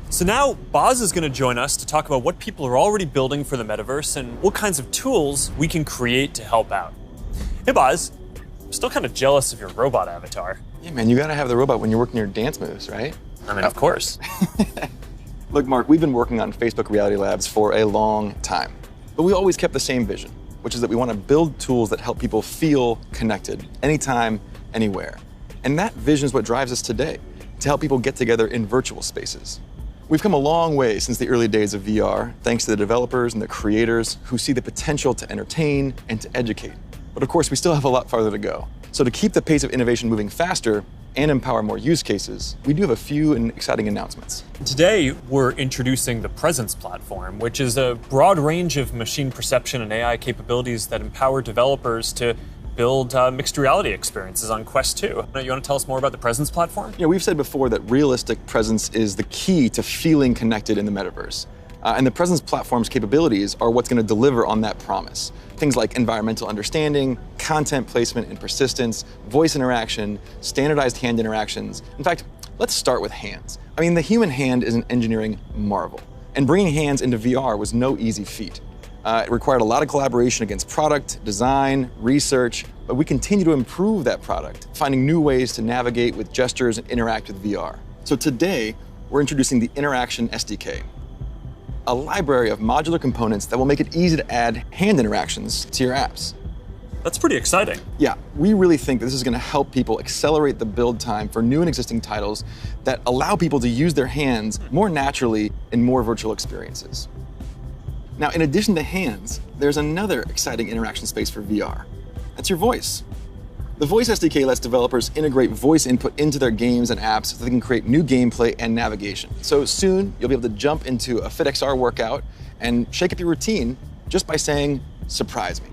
So now, Boz is going to join us to talk about what people are already building for the Metaverse and what kinds of tools we can create to help out. Hey Boz, I'm still kind of jealous of your robot avatar. Yeah, man, you gotta have the robot when you're working your dance moves, right? I mean, of course. Look, Mark, we've been working on Facebook Reality Labs for a long time, but we always kept the same vision, which is that we want to build tools that help people feel connected anytime, anywhere. And that vision is what drives us today, to help people get together in virtual spaces. We've come a long way since the early days of VR, thanks to the developers and the creators who see the potential to entertain and to educate. But of course, we still have a lot farther to go. So to keep the pace of innovation moving faster and empower more use cases, we do have a few exciting announcements. Today, we're introducing the Presence platform, which is a broad range of machine perception and AI capabilities that empower developers to build mixed reality experiences on Quest 2. You want to tell us more about the Presence platform? Yeah, we've said before that realistic presence is the key to feeling connected in the metaverse. And the Presence platform's capabilities are what's going to deliver on that promise. Things like environmental understanding, content placement and persistence, voice interaction, standardized hand interactions. In fact, let's start with hands. I mean, the human hand is an engineering marvel. And bringing hands into VR was no easy feat. It required a lot of collaboration against product, design, research, but we continue to improve that product, finding new ways to navigate with gestures and interact with VR. So today, we're introducing the Interaction SDK, a library of modular components that will make it easy to add hand interactions to your apps. That's pretty exciting. Yeah, we really think that this is going to help people accelerate the build time for new and existing titles that allow people to use their hands more naturally in more virtual experiences. Now, in addition to hands, there's another exciting interaction space for VR. That's your voice. The Voice SDK lets developers integrate voice input into their games and apps so they can create new gameplay and navigation. So soon, you'll be able to jump into a FitXR workout and shake up your routine just by saying, "Surprise me."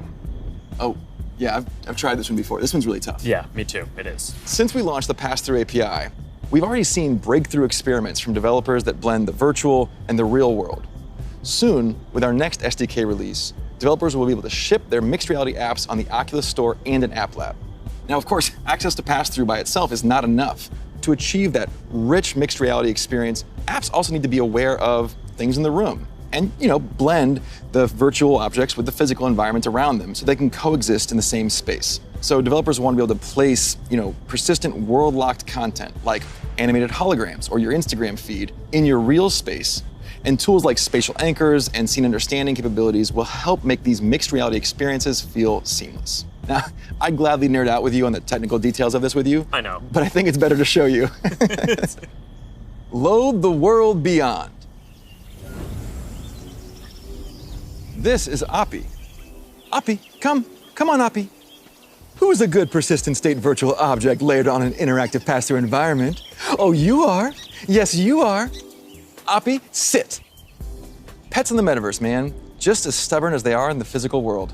Oh, yeah, I've tried this one before. This one's really tough. Yeah, me too, it is. Since we launched the Pass-Through API, we've already seen breakthrough experiments from developers that blend the virtual and the real world. Soon, with our next SDK release, developers will be able to ship their mixed reality apps on the Oculus Store and an App Lab. Now, of course, access to Pass-Through by itself is not enough. To achieve that rich mixed reality experience, apps also need to be aware of things in the room and, blend the virtual objects with the physical environment around them so they can coexist in the same space. So developers want to be able to place, persistent world-locked content like animated holograms or your Instagram feed in your real space. And tools like spatial anchors and scene understanding capabilities will help make these mixed reality experiences feel seamless. Now, I'd gladly nerd out with you on the technical details of this with you. I know. But I think it's better to show you. Load the world beyond. This is Oppie. Oppie, come on, Oppie. Who's a good persistent state virtual object layered on an interactive pass-through environment? Oh, you are. Yes, you are. Oppie, sit. Pets in the metaverse, man. Just as stubborn as they are in the physical world.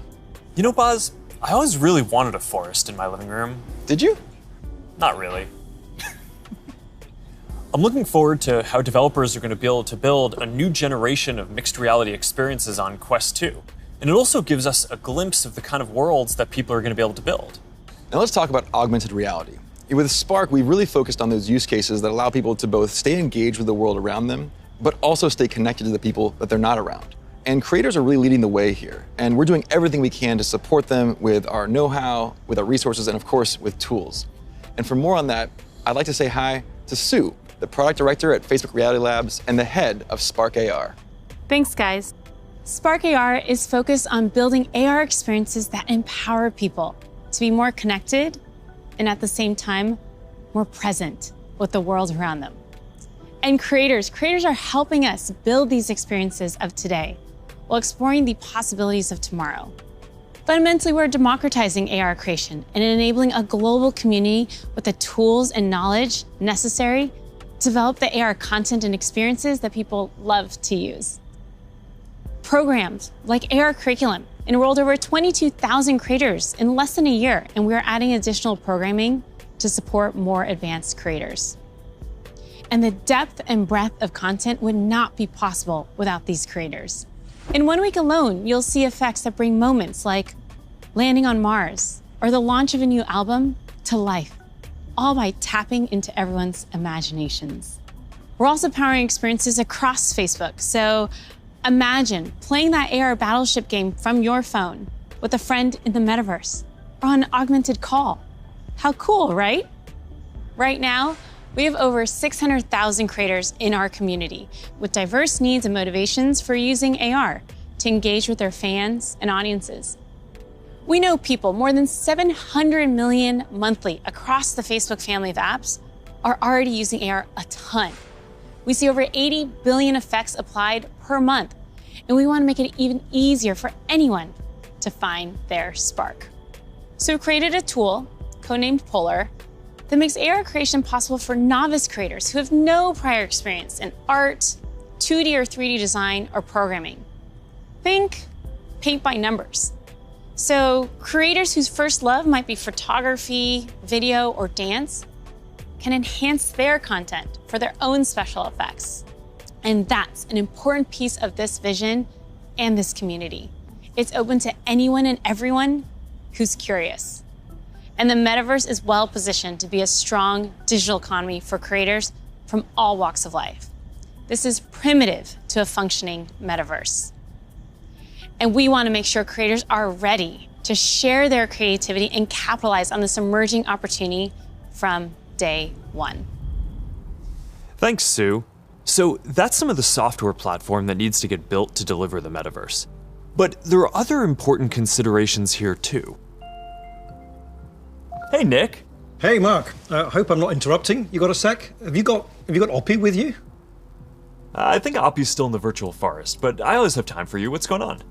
You know, Buzz, I always really wanted a forest in my living room. Did you? Not really. I'm looking forward to how developers are going to be able to build a new generation of mixed reality experiences on Quest 2. And it also gives us a glimpse of the kind of worlds that people are going to be able to build. Now let's talk about augmented reality. With Spark, we really focused on those use cases that allow people to both stay engaged with the world around them, but also stay connected to the people that they're not around. And creators are really leading the way here. And we're doing everything we can to support them with our know-how, with our resources, and of course, with tools. And for more on that, I'd like to say hi to Sue, the product director at Facebook Reality Labs and the head of Spark AR. Thanks, guys. Spark AR is focused on building AR experiences that empower people to be more connected and at the same time, more present with the world around them. And creators are helping us build these experiences of today while exploring the possibilities of tomorrow. Fundamentally, we're democratizing AR creation and enabling a global community with the tools and knowledge necessary to develop the AR content and experiences that people love to use. Programs like AR Curriculum enrolled over 22,000 creators in less than a year, and we're adding additional programming to support more advanced creators. And the depth and breadth of content would not be possible without these creators. In 1 week alone, you'll see effects that bring moments like landing on Mars or the launch of a new album to life, all by tapping into everyone's imaginations. We're also powering experiences across Facebook, so imagine playing that AR battleship game from your phone with a friend in the metaverse or on an augmented call. How cool, right? Right now, we have over 600,000 creators in our community with diverse needs and motivations for using AR to engage with their fans and audiences. We know people, more than 700 million monthly across the Facebook family of apps, are already using AR a ton. We see over 80 billion effects applied per month, and we want to make it even easier for anyone to find their spark. So we created a tool, codenamed Polar, that makes AR creation possible for novice creators who have no prior experience in art, 2D or 3D design, or programming. Think paint by numbers. So creators whose first love might be photography, video, or dance can enhance their content for their own special effects. And that's an important piece of this vision and this community. It's open to anyone and everyone who's curious. And the metaverse is well positioned to be a strong digital economy for creators from all walks of life. This is primitive to a functioning metaverse. And we want to make sure creators are ready to share their creativity and capitalize on this emerging opportunity from day one. Thanks, Sue. So that's some of the software platform that needs to get built to deliver the metaverse. But there are other important considerations here too. Hey, Nick. Hey, Mark. Hope I'm not interrupting. You got a sec? Have you got Oppie with you? I think Oppie's still in the virtual forest, but I always have time for you. What's going on?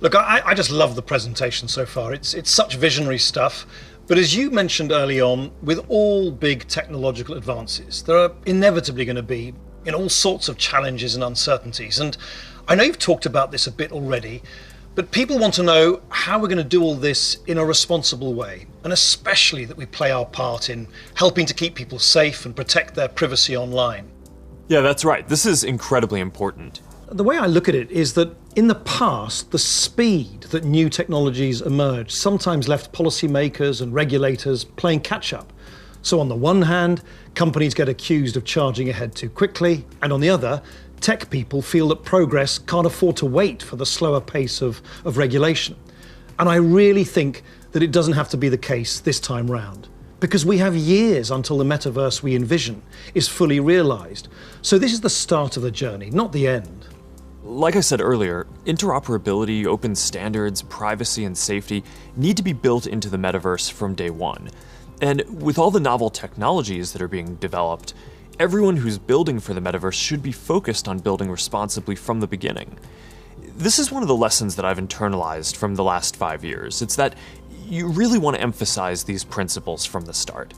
Look, I just love the presentation so far. It's such visionary stuff. But as you mentioned early on, with all big technological advances, there are inevitably going to be all sorts of challenges and uncertainties. And I know you've talked about this a bit already, but people want to know how we're going to do all this in a responsible way, and especially that we play our part in helping to keep people safe and protect their privacy online. Yeah, that's right. This is incredibly important. The way I look at it is that in the past, the speed that new technologies emerged sometimes left policymakers and regulators playing catch-up. So on the one hand, companies get accused of charging ahead too quickly, and on the other, tech people feel that progress can't afford to wait for the slower pace of regulation. And I really think that it doesn't have to be the case this time round, because we have years until the metaverse we envision is fully realized. So this is the start of the journey, not the end. Like I said earlier, interoperability, open standards, privacy, and safety need to be built into the metaverse from day one. And with all the novel technologies that are being developed, everyone who's building for the metaverse should be focused on building responsibly from the beginning. This is one of the lessons that I've internalized from the last 5 years. It's that you really want to emphasize these principles from the start.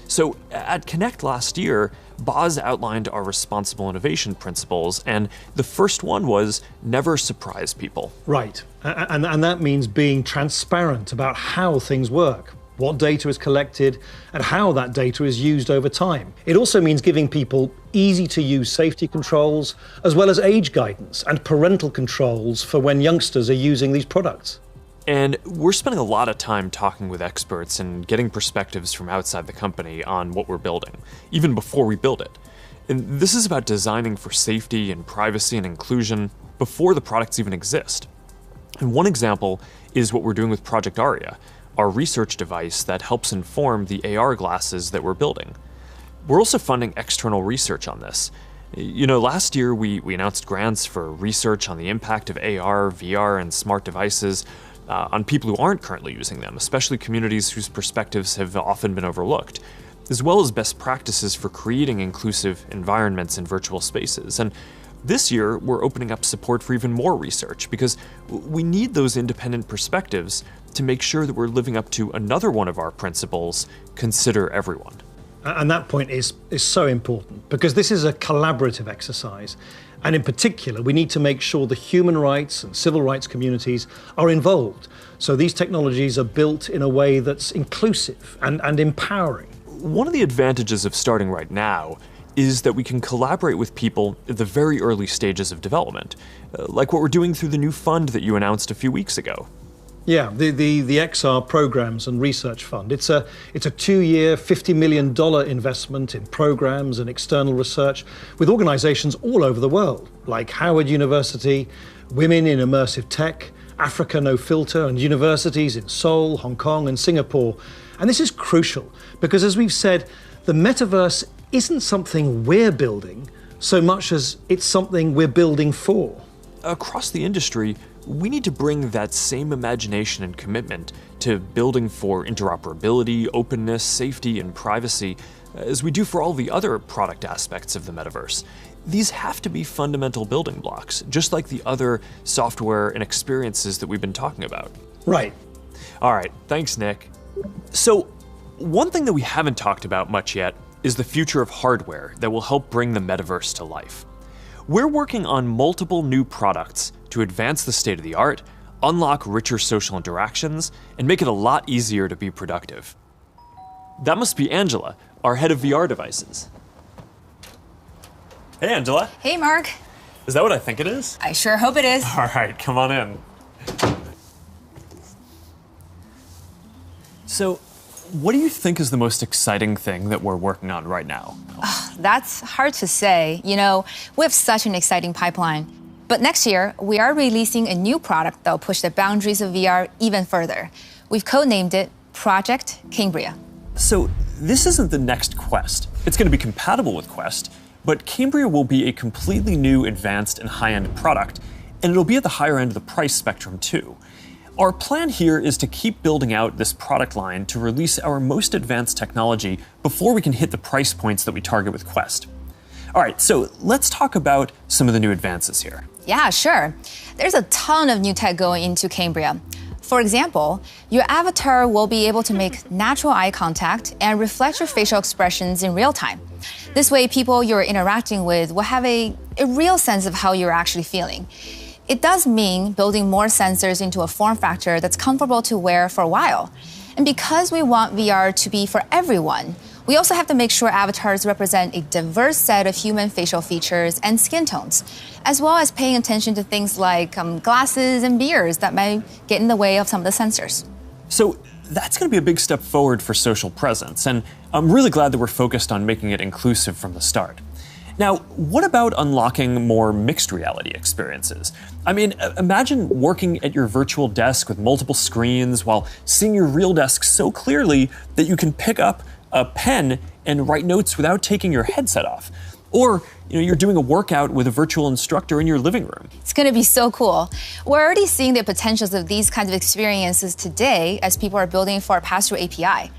So at Connect last year, Boz outlined our responsible innovation principles, and the first one was never surprise people. Right, and that means being transparent about how things work, what data is collected, and how that data is used over time. It also means giving people easy-to-use safety controls, as well as age guidance and parental controls for when youngsters are using these products. And we're spending a lot of time talking with experts and getting perspectives from outside the company on what we're building, even before we build it. And this is about designing for safety and privacy and inclusion before the products even exist. And one example is what we're doing with Project Aria, our research device that helps inform the AR glasses that we're building. We're also funding external research on this. You know, last year we announced grants for research on the impact of AR, VR, and smart devices on people who aren't currently using them, especially communities whose perspectives have often been overlooked, as well as best practices for creating inclusive environments in virtual spaces. And this year, we're opening up support for even more research because we need those independent perspectives to make sure that we're living up to another one of our principles, consider everyone. And that point is so important because this is a collaborative exercise. And in particular, we need to make sure the human rights and civil rights communities are involved. So these technologies are built in a way that's inclusive and empowering. One of the advantages of starting right now is that we can collaborate with people at the very early stages of development, like what we're doing through the new fund that you announced a few weeks ago. Yeah, the XR Programs and Research Fund. It's a 2-year, $50 million investment in programs and external research with organizations all over the world, like Howard University, Women in Immersive Tech, Africa No Filter, and universities in Seoul, Hong Kong, and Singapore. And this is crucial because, as we've said, The metaverse isn't something we're building so much as it's something we're building for. Across the industry, we need to bring that same imagination and commitment to building for interoperability, openness, safety, and privacy as we do for all the other product aspects of the metaverse. These have to be fundamental building blocks, just like the other software and experiences that we've been talking about. Right. All right, thanks, Nick. So, one thing that we haven't talked about much yet is the future of hardware that will help bring the metaverse to life. We're working on multiple new products to advance the state of the art, unlock richer social interactions, and make it a lot easier to be productive. That must be Angela, our head of VR devices. Hey, Angela. Hey, Mark. Is that what I think it is? I sure hope it is. All right, come on in. So, what do you think is the most exciting thing that we're working on right now? That's hard to say. You know, we have such an exciting pipeline. But next year, we are releasing a new product that will push the boundaries of VR even further. We've codenamed it Project Cambria. So, this isn't the next Quest. It's going to be compatible with Quest, but Cambria will be a completely new, advanced, and high-end product, and it'll be at the higher end of the price spectrum too. Our plan here is to keep building out this product line to release our most advanced technology before we can hit the price points that we target with Quest. All right, so let's talk about some of the new advances here. Yeah, sure. There's a ton of new tech going into Cambria. For example, your avatar will be able to make natural eye contact and reflect your facial expressions in real time. This way, people you're interacting with will have a real sense of how you're actually feeling. It does mean building more sensors into a form factor that's comfortable to wear for a while. And because we want VR to be for everyone, we also have to make sure avatars represent a diverse set of human facial features and skin tones, as well as paying attention to things like glasses and beards that might get in the way of some of the sensors. So that's going to be a big step forward for social presence, and I'm really glad that we're focused on making it inclusive from the start. Now, what about unlocking more mixed reality experiences? I mean, imagine working at your virtual desk with multiple screens while seeing your real desk so clearly that you can pick up a pen and write notes without taking your headset off. Or, you're doing a workout with a virtual instructor in your living room. It's going to be so cool. We're already seeing the potentials of these kinds of experiences today as people are building for our pass-through API.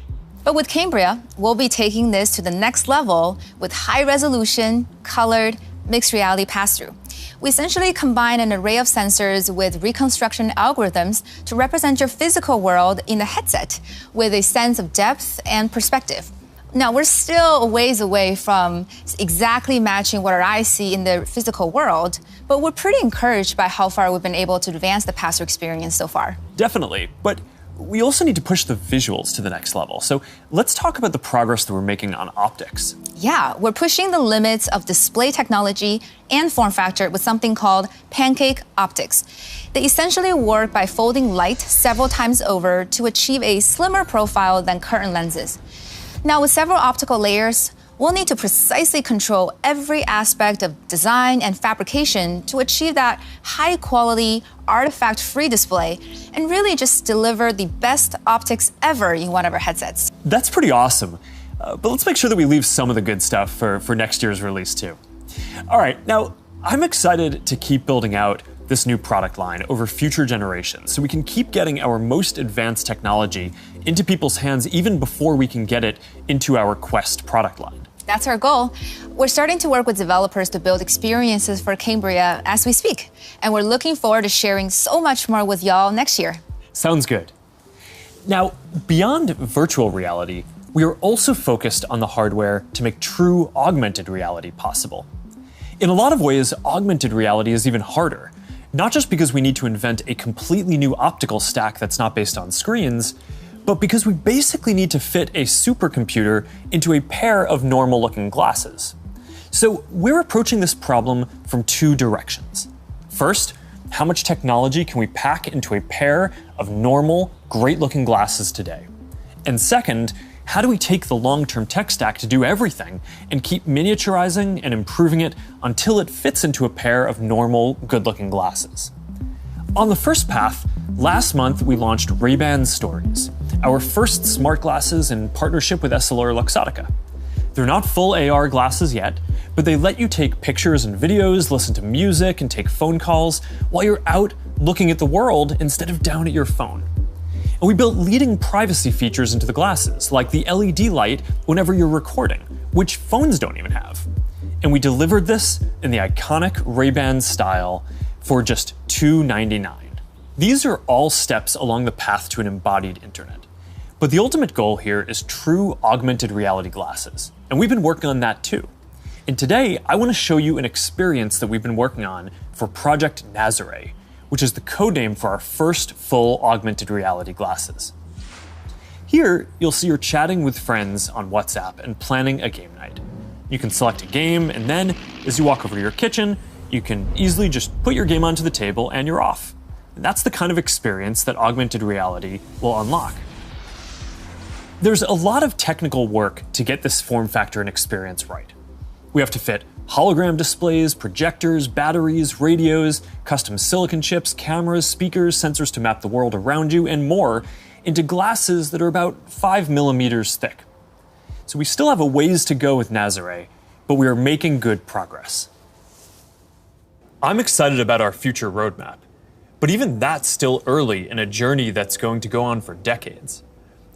But with Cambria, we'll be taking this to the next level with high-resolution, colored, mixed reality pass-through. We essentially combine an array of sensors with reconstruction algorithms to represent your physical world in the headset with a sense of depth and perspective. Now, we're still a ways away from exactly matching what our eyes see in the physical world, but we're pretty encouraged by how far we've been able to advance the pass-through experience so far. Definitely, but we also need to push the visuals to the next level. So let's talk about the progress that we're making on optics. Yeah, we're pushing the limits of display technology and form factor with something called pancake optics. They essentially work by folding light several times over to achieve a slimmer profile than current lenses. Now, with several optical layers, we'll need to precisely control every aspect of design and fabrication to achieve that high-quality, artifact-free display and really just deliver the best optics ever in one of our headsets. That's pretty awesome. But let's make sure that we leave some of the good stuff for next year's release, too. All right, now, I'm excited to keep building out this new product line over future generations so we can keep getting our most advanced technology into people's hands even before we can get it into our Quest product line. That's our goal. We're starting to work with developers to build experiences for Cambria as we speak, and we're looking forward to sharing so much more with y'all next year. Sounds good. Now, beyond virtual reality, we are also focused on the hardware to make true augmented reality possible. In a lot of ways, augmented reality is even harder, not just because we need to invent a completely new optical stack that's not based on screens, but because we basically need to fit a supercomputer into a pair of normal-looking glasses. So we're approaching this problem from two directions. First, how much technology can we pack into a pair of normal, great-looking glasses today? And second, how do we take the long-term tech stack to do everything and keep miniaturizing and improving it until it fits into a pair of normal, good-looking glasses? On the first path, last month we launched Ray-Ban Stories, our first smart glasses in partnership with Essilor Luxottica. They're not full AR glasses yet, but they let you take pictures and videos, listen to music, and take phone calls while you're out looking at the world instead of down at your phone. And we built leading privacy features into the glasses, like the LED light whenever you're recording, which phones don't even have. And we delivered this in the iconic Ray-Ban style for just $299. These are all steps along the path to an embodied internet. But the ultimate goal here is true augmented reality glasses, and we've been working on that too. And today, I want to show you an experience that we've been working on for Project Nazare, which is the codename for our first full augmented reality glasses. Here, you'll see you're chatting with friends on WhatsApp and planning a game night. You can select a game, and then, as you walk over to your kitchen, you can easily just put your game onto the table and you're off. And that's the kind of experience that augmented reality will unlock. There's a lot of technical work to get this form factor and experience right. We have to fit hologram displays, projectors, batteries, radios, custom silicon chips, cameras, speakers, sensors to map the world around you, and more into glasses that are about 5 millimeters thick. So we still have a ways to go with Nazare, but we are making good progress. I'm excited about our future roadmap, but even that's still early in a journey that's going to go on for decades.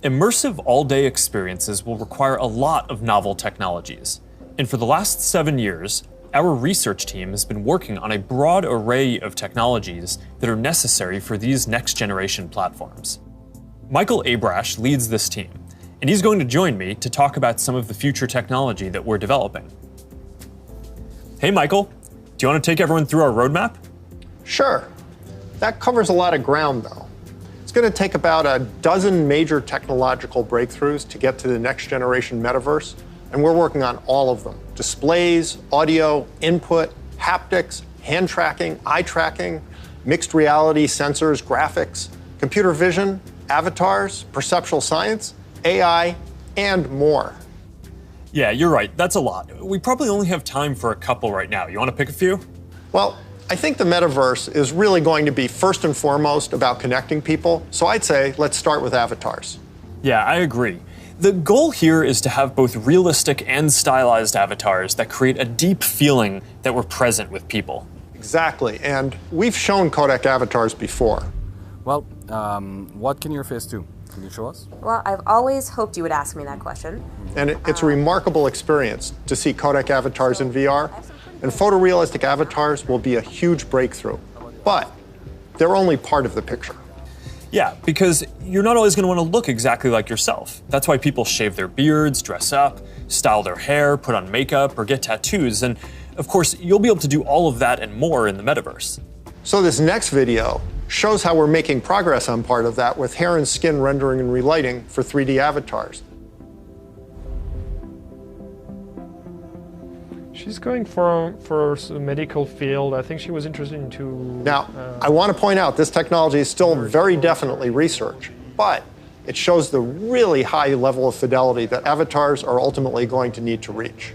Immersive all-day experiences will require a lot of novel technologies. And for the last 7 years, our research team has been working on a broad array of technologies that are necessary for these next-generation platforms. Michael Abrash leads this team, and he's going to join me to talk about some of the future technology that we're developing. Hey, Michael, do you want to take everyone through our roadmap? Sure. That covers a lot of ground, though. It's going to take about a dozen major technological breakthroughs to get to the next-generation metaverse, and we're working on all of them. Displays, audio, input, haptics, hand tracking, eye tracking, mixed reality sensors, graphics, computer vision, avatars, perceptual science, AI, and more. Yeah, you're right. That's a lot. We probably only have time for a couple right now. You want to pick a few? Well, I think the metaverse is really going to be first and foremost about connecting people. So I'd say let's start with avatars. Yeah, I agree. The goal here is to have both realistic and stylized avatars that create a deep feeling that we're present with people. Exactly, and we've shown codec avatars before. Well, what can your face do? Can you show us? Well, I've always hoped you would ask me that question. And it's a remarkable experience to see codec avatars in VR, and photorealistic avatars will be a huge breakthrough. But they're only part of the picture. Yeah, because you're not always going to want to look exactly like yourself. That's why people shave their beards, dress up, style their hair, put on makeup, or get tattoos. And of course, you'll be able to do all of that and more in the metaverse. So this next video shows how we're making progress on part of that with hair and skin rendering and relighting for 3D avatars. She's going for a medical field. I think she was interested into... Now, I want to point out this technology is still very definitely research, but it shows the really high level of fidelity that avatars are ultimately going to need to reach.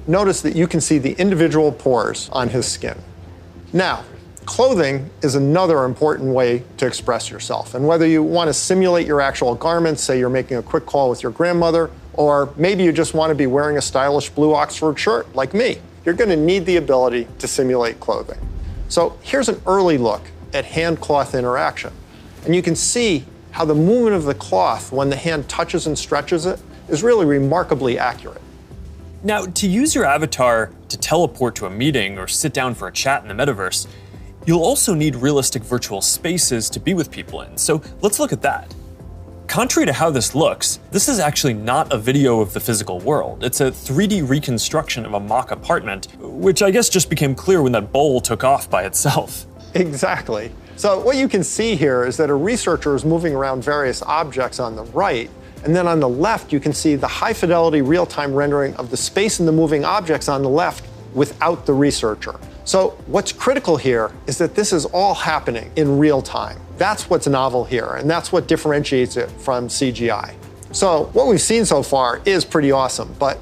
Notice that you can see the individual pores on his skin. Now, clothing is another important way to express yourself. And whether you want to simulate your actual garments, say you're making a quick call with your grandmother, or maybe you just want to be wearing a stylish blue Oxford shirt like me, you're going to need the ability to simulate clothing. So here's an early look at hand-cloth interaction. And you can see how the movement of the cloth when the hand touches and stretches it is really remarkably accurate. Now, to use your avatar to teleport to a meeting or sit down for a chat in the metaverse, you'll also need realistic virtual spaces to be with people in. So let's look at that. Contrary to how this looks, this is actually not a video of the physical world. It's a 3D reconstruction of a mock apartment, which I guess just became clear when that bowl took off by itself. Exactly. So what you can see here is that a researcher is moving around various objects on the right, and then on the left you can see the high fidelity real-time rendering of the space in the moving objects on the left without the researcher. So what's critical here is that this is all happening in real time. That's what's novel here, and that's what differentiates it from CGI. So what we've seen so far is pretty awesome, but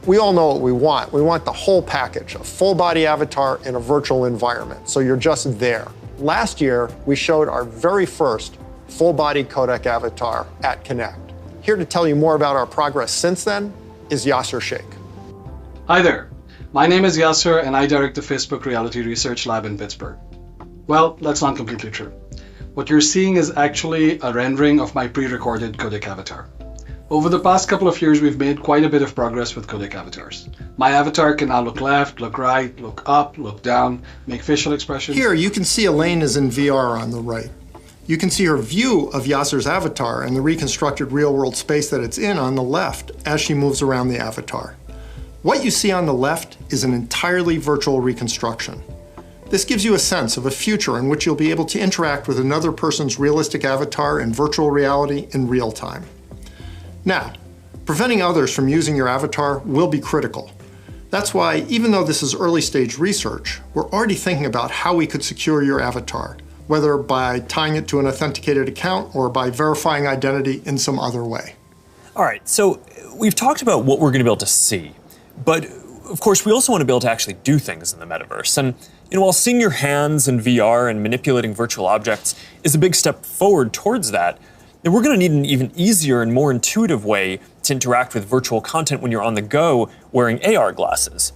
we all know what we want. We want the whole package, a full body avatar in a virtual environment, so you're just there. Last year, we showed our very first full body codec avatar at Connect. Here to tell you more about our progress since then is Yasser Sheikh. Hi there. My name is Yasser, and I direct the Facebook Reality Research Lab in Pittsburgh. Well, that's not completely true. What you're seeing is actually a rendering of my pre-recorded codec avatar. Over the past couple of years, we've made quite a bit of progress with codec avatars. My avatar can now look left, look right, look up, look down, make facial expressions. Here, you can see Elaine is in VR on the right. You can see her view of Yasser's avatar and the reconstructed real-world space that it's in on the left as she moves around the avatar. What you see on the left is an entirely virtual reconstruction. This gives you a sense of a future in which you'll be able to interact with another person's realistic avatar in virtual reality in real time. Now, preventing others from using your avatar will be critical. That's why, even though this is early stage research, we're already thinking about how we could secure your avatar, whether by tying it to an authenticated account or by verifying identity in some other way. All right, so we've talked about what we're going to be able to see, but of course we also want to be able to actually do things in the metaverse. And while seeing your hands in VR and manipulating virtual objects is a big step forward towards that, then we're going to need an even easier and more intuitive way to interact with virtual content when you're on the go wearing AR glasses.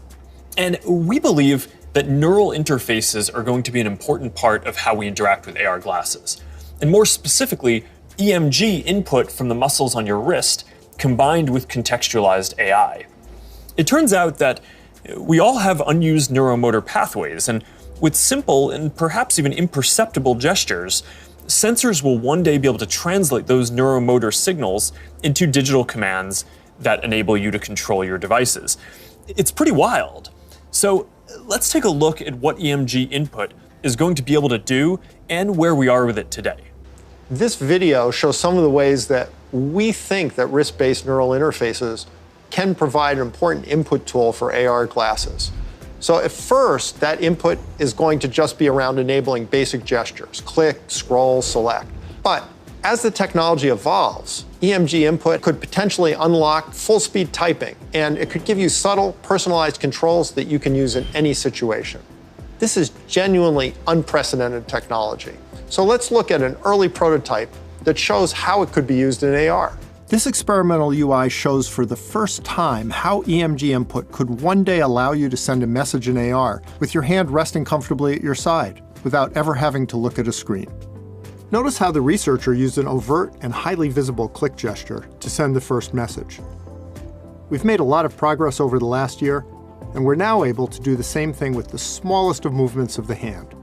And we believe that neural interfaces are going to be an important part of how we interact with AR glasses. And more specifically, EMG input from the muscles on your wrist combined with contextualized AI. It turns out that we all have unused neuromotor pathways, and with simple and perhaps even imperceptible gestures, sensors will one day be able to translate those neuromotor signals into digital commands that enable you to control your devices. It's pretty wild. So let's take a look at what EMG input is going to be able to do and where we are with it today. This video shows some of the ways that we think that wrist-based neural interfaces can provide an important input tool for AR glasses. So at first, that input is going to just be around enabling basic gestures, click, scroll, select. But as the technology evolves, EMG input could potentially unlock full-speed typing, and it could give you subtle, personalized controls that you can use in any situation. This is genuinely unprecedented technology. So let's look at an early prototype that shows how it could be used in AR. This experimental UI shows for the first time how EMG input could one day allow you to send a message in AR with your hand resting comfortably at your side without ever having to look at a screen. Notice how the researcher used an overt and highly visible click gesture to send the first message. We've made a lot of progress over the last year, and we're now able to do the same thing with the smallest of movements of the hand.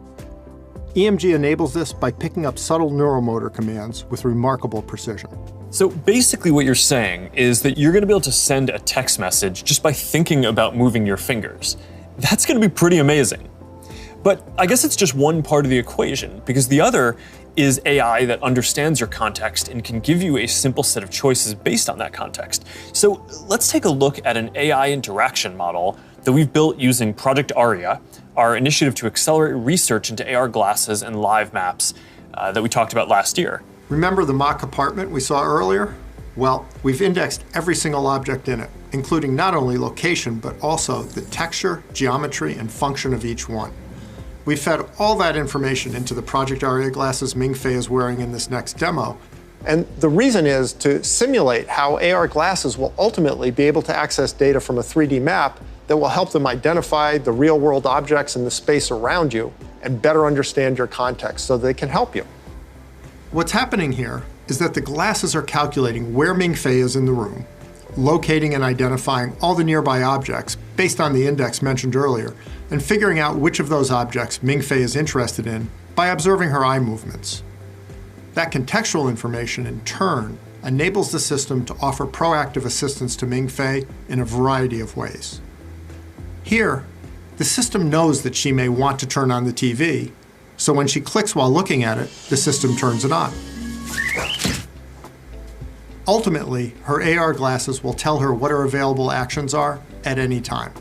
EMG enables this by picking up subtle neuromotor commands with remarkable precision. So basically what you're saying is that you're going to be able to send a text message just by thinking about moving your fingers. That's going to be pretty amazing. But I guess it's just one part of the equation, because the other is AI that understands your context and can give you a simple set of choices based on that context. So let's take a look at an AI interaction model that we've built using Project Aria, our initiative to accelerate research into AR glasses and live maps that we talked about last year. Remember the mock apartment we saw earlier? Well, we've indexed every single object in it, including not only location, but also the texture, geometry, and function of each one. We fed all that information into the Project Aria glasses Ming-Fei is wearing in this next demo. And the reason is to simulate how AR glasses will ultimately be able to access data from a 3D map that will help them identify the real-world objects in the space around you and better understand your context so they can help you. What's happening here is that the glasses are calculating where Ming-Fei is in the room, locating and identifying all the nearby objects based on the index mentioned earlier, and figuring out which of those objects Ming-Fei is interested in by observing her eye movements. That contextual information, in turn, enables the system to offer proactive assistance to Ming-Fei in a variety of ways. Here, the system knows that she may want to turn on the TV, so when she clicks while looking at it, the system turns it on. Ultimately, her AR glasses will tell her what her available actions are at any time.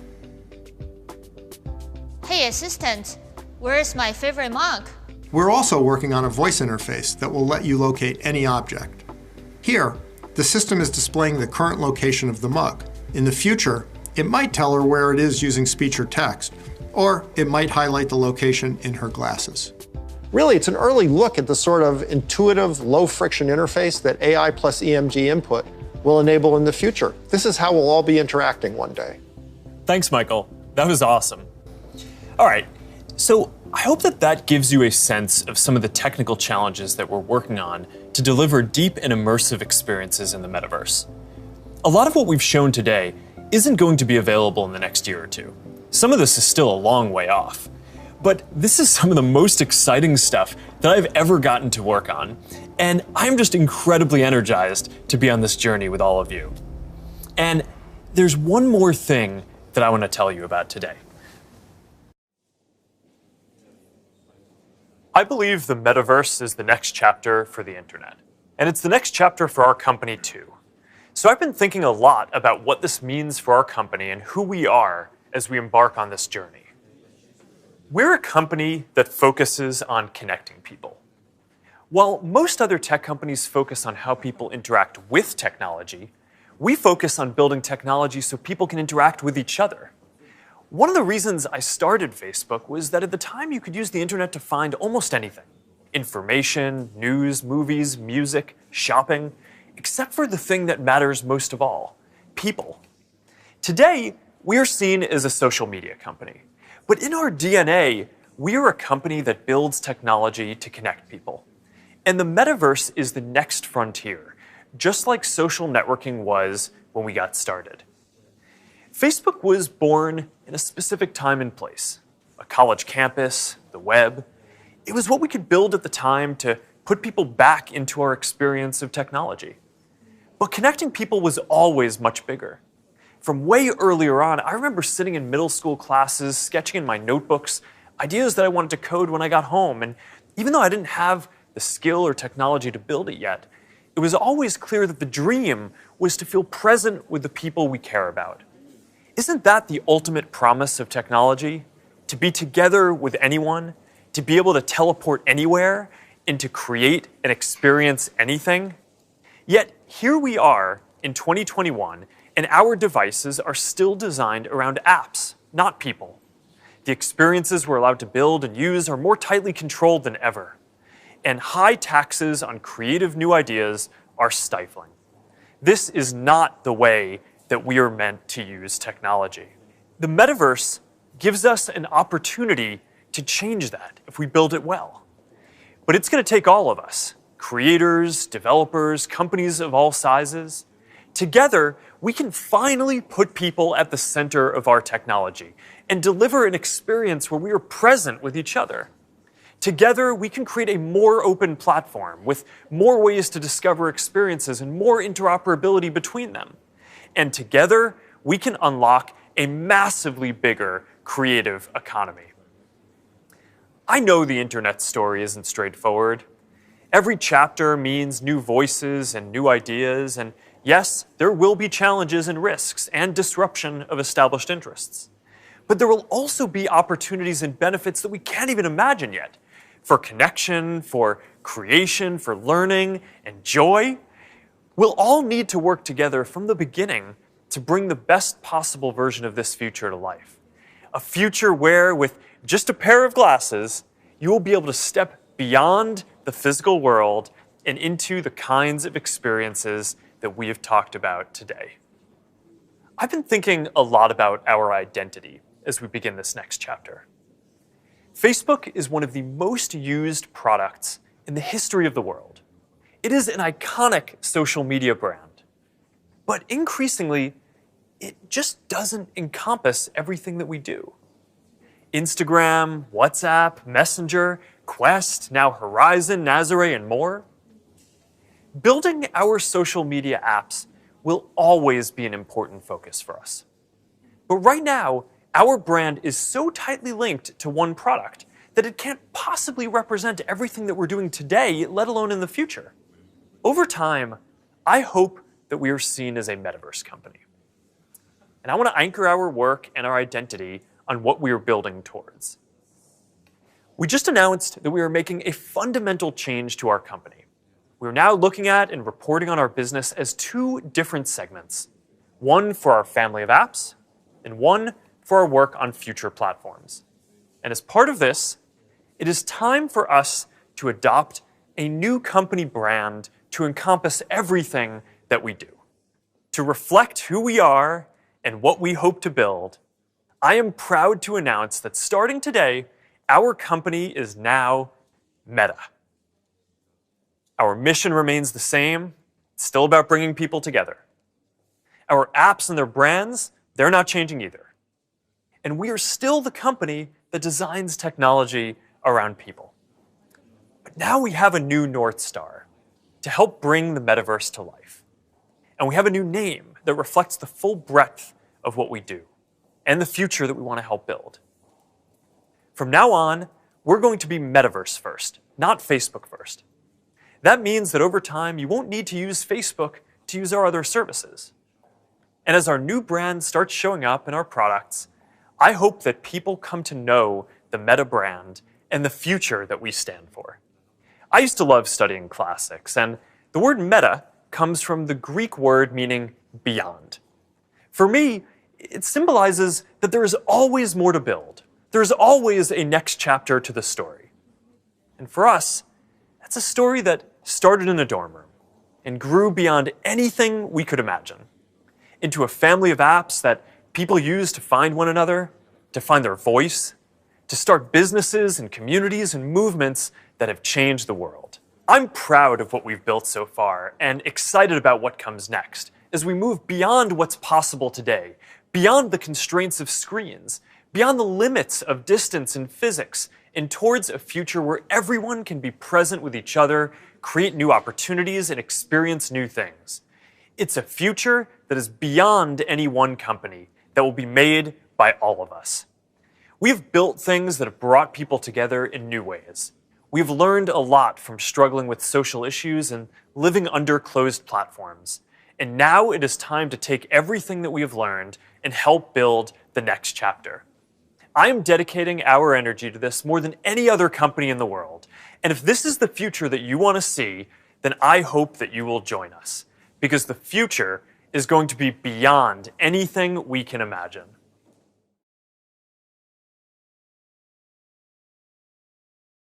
Hey assistant, where's my favorite mug? We're also working on a voice interface that will let you locate any object. Here, the system is displaying the current location of the mug. In the future, it might tell her where it is using speech or text, or it might highlight the location in her glasses. Really, it's an early look at the sort of intuitive, low-friction interface that AI plus EMG input will enable in the future. This is how we'll all be interacting one day. Thanks, Michael. That was awesome. All right, so I hope that gives you a sense of some of the technical challenges that we're working on to deliver deep and immersive experiences in the metaverse. A lot of what we've shown today isn't going to be available in the next year or two. Some of this is still a long way off. But this is some of the most exciting stuff that I've ever gotten to work on, and I'm just incredibly energized to be on this journey with all of you. And there's one more thing that I want to tell you about today. I believe the metaverse is the next chapter for the internet, and it's the next chapter for our company too. So I've been thinking a lot about what this means for our company and who we are as we embark on this journey. We're a company that focuses on connecting people. While most other tech companies focus on how people interact with technology, we focus on building technology so people can interact with each other. One of the reasons I started Facebook was that at the time you could use the internet to find almost anything. Information, news, movies, music, shopping, except for the thing that matters most of all, people. Today, we're seen as a social media company. But in our DNA, we are a company that builds technology to connect people. And the metaverse is the next frontier, just like social networking was when we got started. Facebook was born in a specific time and place, a college campus, the web. It was what we could build at the time to put people back into our experience of technology. But connecting people was always much bigger. From way earlier on, I remember sitting in middle school classes, sketching in my notebooks, ideas that I wanted to code when I got home. And even though I didn't have the skill or technology to build it yet, it was always clear that the dream was to feel present with the people we care about. Isn't that the ultimate promise of technology? To be together with anyone, to be able to teleport anywhere, and to create and experience anything? Yet here we are in 2021, and our devices are still designed around apps, not people. The experiences we're allowed to build and use are more tightly controlled than ever. And high taxes on creative new ideas are stifling. This is not the way that we are meant to use technology. The metaverse gives us an opportunity to change that if we build it well. But it's going to take all of us, creators, developers, companies of all sizes. Together, we can finally put people at the center of our technology and deliver an experience where we are present with each other. Together, we can create a more open platform with more ways to discover experiences and more interoperability between them. And together, we can unlock a massively bigger creative economy. I know the internet story isn't straightforward. Every chapter means new voices and new ideas, and yes, there will be challenges and risks and disruption of established interests. But there will also be opportunities and benefits that we can't even imagine yet. For connection, for creation, for learning, and joy. We'll all need to work together from the beginning to bring the best possible version of this future to life. A future where, with just a pair of glasses, you will be able to step beyond the physical world and into the kinds of experiences that we have talked about today. I've been thinking a lot about our identity as we begin this next chapter. Facebook is one of the most used products in the history of the world. It is an iconic social media brand. But increasingly, it just doesn't encompass everything that we do. Instagram, WhatsApp, Messenger, Quest, now Horizon, Nazare, and more. Building our social media apps will always be an important focus for us. But right now, our brand is so tightly linked to one product that it can't possibly represent everything that we're doing today, let alone in the future. Over time, I hope that we are seen as a metaverse company. And I want to anchor our work and our identity on what we are building towards. We just announced that we are making a fundamental change to our company. We're now looking at and reporting on our business as two different segments. One for our family of apps, and one for our work on future platforms. And as part of this, it is time for us to adopt a new company brand to encompass everything that we do. To reflect who we are and what we hope to build, I am proud to announce that starting today, our company is now Meta. Our mission remains the same. It's still about bringing people together. Our apps and their brands, they're not changing either. And we are still the company that designs technology around people. But now we have a new North Star to help bring the metaverse to life. And we have a new name that reflects the full breadth of what we do and the future that we want to help build. From now on, we're going to be Metaverse first, not Facebook first. That means that over time, you won't need to use Facebook to use our other services. And as our new brand starts showing up in our products, I hope that people come to know the Meta brand and the future that we stand for. I used to love studying classics, and the word meta comes from the Greek word meaning beyond. For me, it symbolizes that there is always more to build. There is always a next chapter to the story. And for us, that's a story that started in a dorm room and grew beyond anything we could imagine, into a family of apps that people use to find one another, to find their voice, to start businesses and communities and movements that have changed the world. I'm proud of what we've built so far and excited about what comes next as we move beyond what's possible today, beyond the constraints of screens, beyond the limits of distance and physics, and towards a future where everyone can be present with each other, create new opportunities, and experience new things. It's a future that is beyond any one company, that will be made by all of us. We've built things that have brought people together in new ways. We've learned a lot from struggling with social issues and living under closed platforms. And now it is time to take everything that we have learned and help build the next chapter. I am dedicating our energy to this more than any other company in the world. And if this is the future that you want to see, then I hope that you will join us, because the future is going to be beyond anything we can imagine.